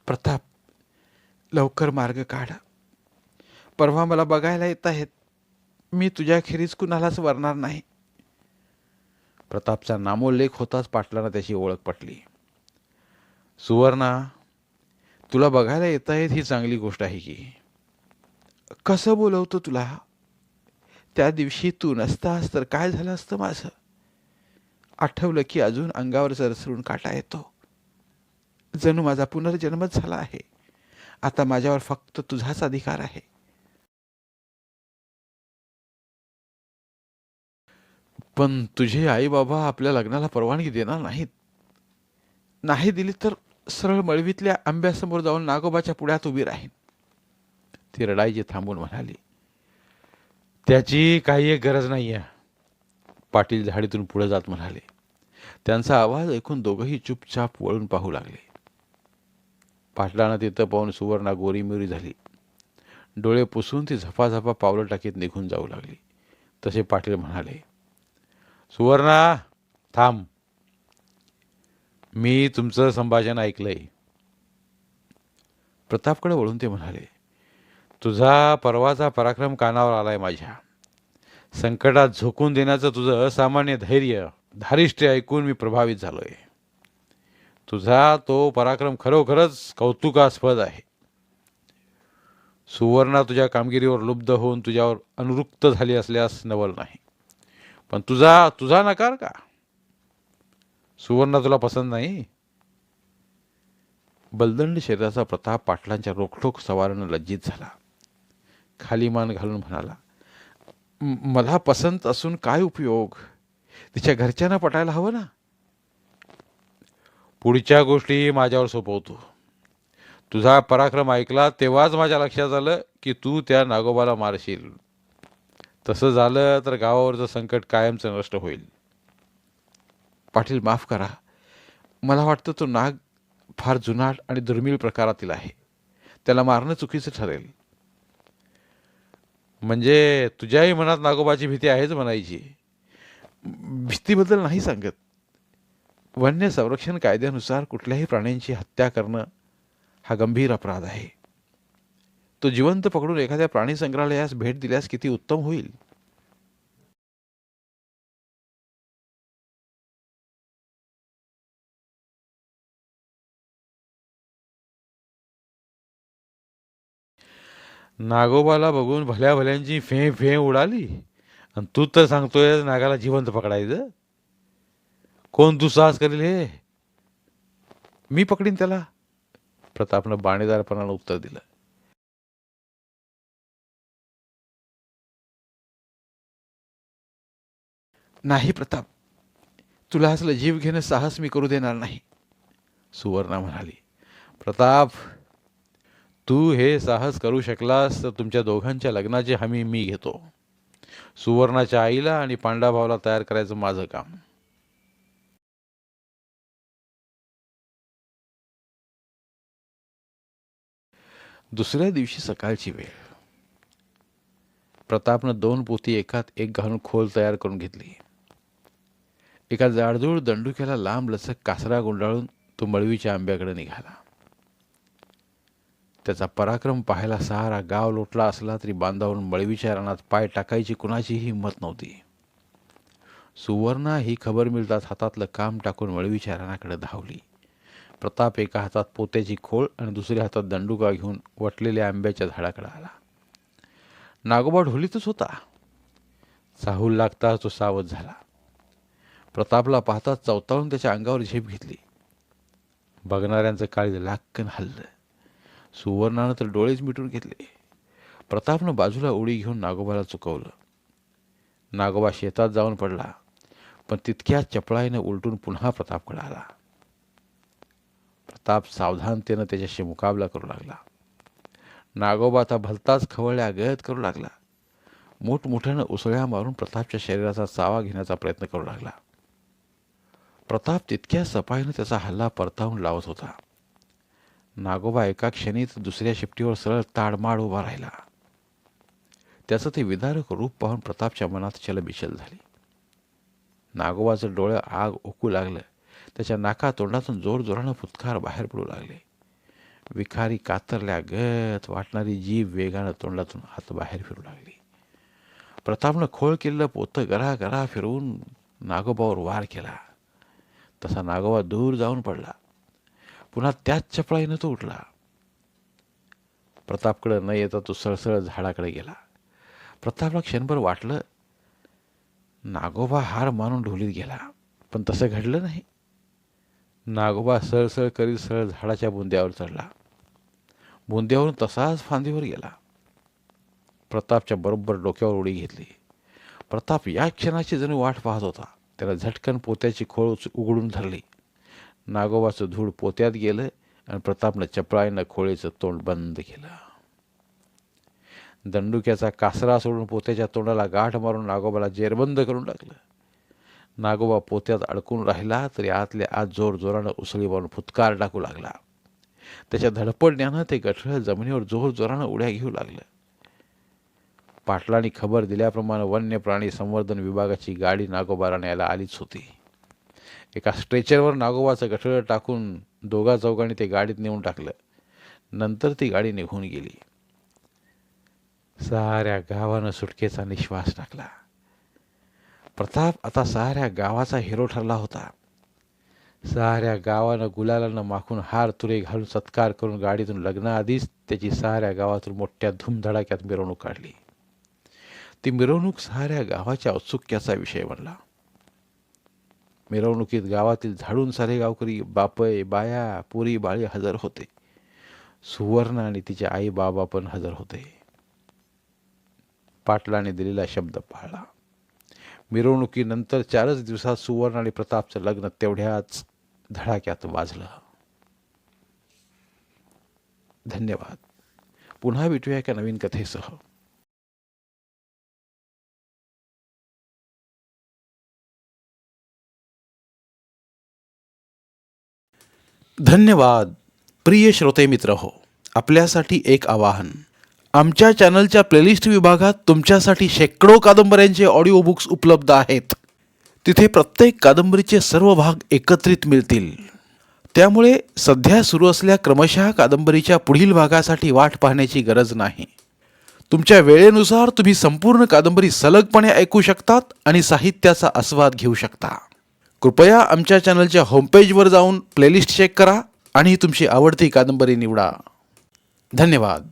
प्रताप, लवकर मार्ग काढ. परवा मला बघायला येत आहेत. मी तुझ्याखेरीज कुणालाच वरणार नाही. प्रतापचा नामोल्लेख होताच पाटलांना त्याची ओळख पटली. सुवर्णा, तुला बघायला येत आहेत ही चांगली गोष्ट आहे की. कसं बोलवतो तुला? त्या दिवशी तू नसतास तर काय झालं असतं माझं? आठवलं की अजून अंगावर सरसरून काटा येतो. जणू माझा पुनर्जन्मच झाला आहे. आता माझ्यावर फक्त तुझाच अधिकार आहे. पण तुझे आई बाबा आपल्या लग्नाला परवानगी देणार नाहीत. नाही दिली तर सरळ मळवीतल्या आंब्यासमोर जाऊन नागोबाच्या पुढ्यात उभी राहीन. ती रडायची थांबून म्हणाली, त्याची काही एक गरज नाही आहे. पाटील झाडीतून पुढे जात म्हणाले. त्यांचा आवाज ऐकून दोघंही चुपचाप वळून पाहू लागले. पाटलानं तिथं पाहून सुवर्णा गोरीमिरी झाली. डोळे पुसून ती झपाझपा पावलं टाकीत निघून जाऊ लागली. तसे पाटील म्हणाले, सुवर्णा, थांब. मी तुमचं संभाषण ऐकलंय. प्रतापकडे वळून ते म्हणाले, तुझा परवाचा पराक्रम कानावर आलाय माझ्या. संकटात झोकून देण्याचं तुझं असामान्य धैर्य, धारिष्ट्य ऐकून मी प्रभावित झालोय. तुझा तो पराक्रम खरोखरच कौतुकास्पद आहे. सुवर्णा तुझ्या कामगिरीवर लुब्ध होऊन तुझ्यावर अनुरुक्त झाली असल्यास नवल नाही. पण तुझा नकार का? सुवर्णा तुला पसंत नाही? बलदंड शरीराचा प्रताप पाटलांच्या रोखठोक सवारानं लज्जित झाला. खाली मान घालून म्हणाला, मला पसंत असून काय उपयोग? तिच्या घरच्यांना पटायला हवं ना. पुढच्या गोष्टी माझ्यावर सोपवतो. तुझा पराक्रम ऐकला तेव्हाच माझ्या लक्षात आलं की तू त्या नागोबाला मारशील. तसं झालं तर गावावरचं संकट कायमचं नष्ट होईल. पाटील, माफ करा. मला वाटतं तो नाग फार जुनाट आणि दुर्मिळ प्रकारातील आहे. त्याला मारणं चुकीचं ठरेल. म्हणजे तुझ्याही मनात नागोबाची भीती आहेच म्हणायची. भीतीबद्दल नाही सांगत. वन्य संरक्षण कायद्यानुसार कुठल्याही प्राण्यांची हत्या करणं हा गंभीर अपराध आहे. तो जिवंत पकडून एखाद्या प्राणी संग्रहालयास भेट दिल्यास किती उत्तम होईल. नागोबाला बघून भल्या भल्यांची फे फे उडाली. आणि तू तर सांगतोय नागाला जिवंत पकडायचं. कोण दुस्साहस करेल हे? मी पकडीन त्याला, प्रतापनं बाणेदारपणानं उत्तर दिलं. नाही प्रताप, तुला असलं जीव घेणं साहस मी करू देणार नाही, सुवर्णा म्हणाली. प्रताप, तू हे साहस करू शकलास तर तुमच्या दोघांच्या लग्नाची हमी मी घेतो. सुवर्णाच्या आईला आणि पांडाभावला तयार करायचं माझं काम. दुसऱ्या दिवशी सकाळची वेळ. प्रतापनं 2 पोती एकात एक घालून खोल तयार करून घेतली. एका जाडजूड दंडुक्याला लांब लचक कासरा गुंडाळून तो मळवीच्या आंब्याकडे निघाला. त्याचा पराक्रम पाहायला सारा गाव लोटला असला तरी बांधावरून मळवीच्या रानात पाय टाकायची कुणाचीही हिंमत नव्हती. सुवर्णा ही खबर मिळताच हातातलं काम टाकून मळवीच्या रानाकडे धावली. प्रताप एका हातात पोत्याची खोळ आणि दुसऱ्या हातात दंडुका घेऊन वटलेल्या आंब्याच्या झाडाकडे आला. नागोबा ढोलीतच होता. चाहूल लागताच तो सावध झाला. प्रतापला पाहताच चवताळून त्याच्या अंगावर झेप घेतली. बघणाऱ्यांचं काळीज लाक्कन हल्लं. सुवर्णानं तर डोळेच मिटून घेतले. प्रतापनं बाजूला उडी घेऊन नागोबाला चुकवलं. नागोबा शेतात जाऊन पडला, पण तितक्याच चपळाईनं उलटून पुन्हा प्रतापकडे आला. प्रताप सावधानतेनं त्याच्याशी मुकाबला करू लागला. नागोबा आता भलताच खवळल्या गयत करू लागला. मोठमोठ्यानं उसळ्या मारून प्रतापच्या शरीराचा चावा घेण्याचा प्रयत्न करू लागला. प्रताप तितक्या सफाईनं त्याचा हल्ला परतावून लावत होता. नागोबा एका क्षणीत दुसऱ्या शिपटीवर सरळ ताडमाड उभा राहिला. त्याचं ते विदारक रूप पाहून प्रतापच्या मनात चलबिचल झाली. नागोबाचं डोळं आग ओकू लागलं. त्याच्या नाकातोंडातून जोरजोरानं फुतकार बाहेर पडू लागले. विखारी कातरल्या गत वाटणारी जीभ वेगानं तोंडातून हात बाहेर फिरू लागली. प्रतापनं खोळ केलेलं पोतं गरा गरा फिरवून नागोबावर वार केला. तसा नागोबा दूर जाऊन पडला. पुन्हा त्याच चपळाईनं तो उठला. प्रतापकडे न येता तो सळसळ झाडाकडे गेला. प्रतापला क्षणभर वाटलं नागोबा हार मानून ढोलीत गेला, पण तसं घडलं नाही. नागोबा सळसळ करीत सरळ झाडाच्या बुंद्यावर चढला. बुंद्यावरून तसाच फांदीवर गेला. प्रतापच्या बरोबर डोक्यावर उडी घेतली. प्रताप या क्षणाची जणू वाट पाहत होता. त्याला झटकन पोत्याची खोळ उघडून धरली. नागोबाचं धूळ पोत्यात गेलं आणि प्रतापनं चपळाईनं खोळीचं तोंड बंद केलं. दंडुक्याचा कासरा सोडून पोत्याच्या तोंडाला गाठ मारून नागोबाला जेरबंद करून टाकलं. नागोबा पोत्यात अडकून राहिला तरी आतल्या आत जोरजोरानं उसळी मारून फुतकार टाकू लागला. त्याच्या धडपडण्यानं ते गठळ जमिनीवर जोरजोरानं उड्या घेऊ लागलं. पाटलांनी खबर दिल्याप्रमाणे वन्य प्राणी संवर्धन विभागाची गाडी नागोबाला न्यायला आलीच होती. एका स्ट्रेचरवर नागोबाचं गठळ टाकून दोघा चौघांनी ते गाडीत नेऊन टाकलं. नंतर ती गाडी निघून गेली. साऱ्या गावानं सुटकेचा निश्वास टाकला. प्रताप आता साऱ्या गावाचा हिरो ठरला होता. साऱ्या गावानं गुलालानं माखून हार तुरे घालून सत्कार करून गाडीतून लग्नाआधीच त्याची साऱ्या गावातून मोठ्या धूमधडाक्यात मिरवणूक काढली. ती मिरवणूक साऱ्या गावाच्या औत्सुक्याचा विषय बनला. मिरवणुकीत गावातील झाडून सारे गावकरी, बापय, बाया, पुरी बाळी हजर होते. सुवर्णा आणि तिचे आई बाबा पण हजर होते. पाटलाने दिलेला शब्द पाळला. मिरवणुकीनंतर 4च दिवसात सुवर्ण आणि प्रतापचं लग्न तेवढ्याच धडाक्यात वाजलं. धन्यवाद. पुन्हा भेटूया एका नवीन कथेसह. धन्यवाद. प्रिय श्रोते मित्र हो, आपल्यासाठी एक आवाहन. आमच्या चॅनलच्या प्लेलिस्ट विभागात तुमच्यासाठी शेकडो कादंबऱ्यांचे ऑडिओ बुक्स उपलब्ध आहेत. तिथे प्रत्येक कादंबरीचे सर्व भाग एकत्रित मिळतील. त्यामुळे सध्या सुरू असलेल्या क्रमशः कादंबरीच्या पुढील भागासाठी वाट पाहण्याची गरज नाही. तुमच्या वेळेनुसार तुम्ही संपूर्ण कादंबरी सलगपणे ऐकू शकतात आणि साहित्याचा आस्वाद घेऊ शकता. कृपया आमच्या चॅनलच्या होमपेजवर जाऊन प्लेलिस्ट चेक करा आणि तुमची आवडती कादंबरी निवडा. धन्यवाद.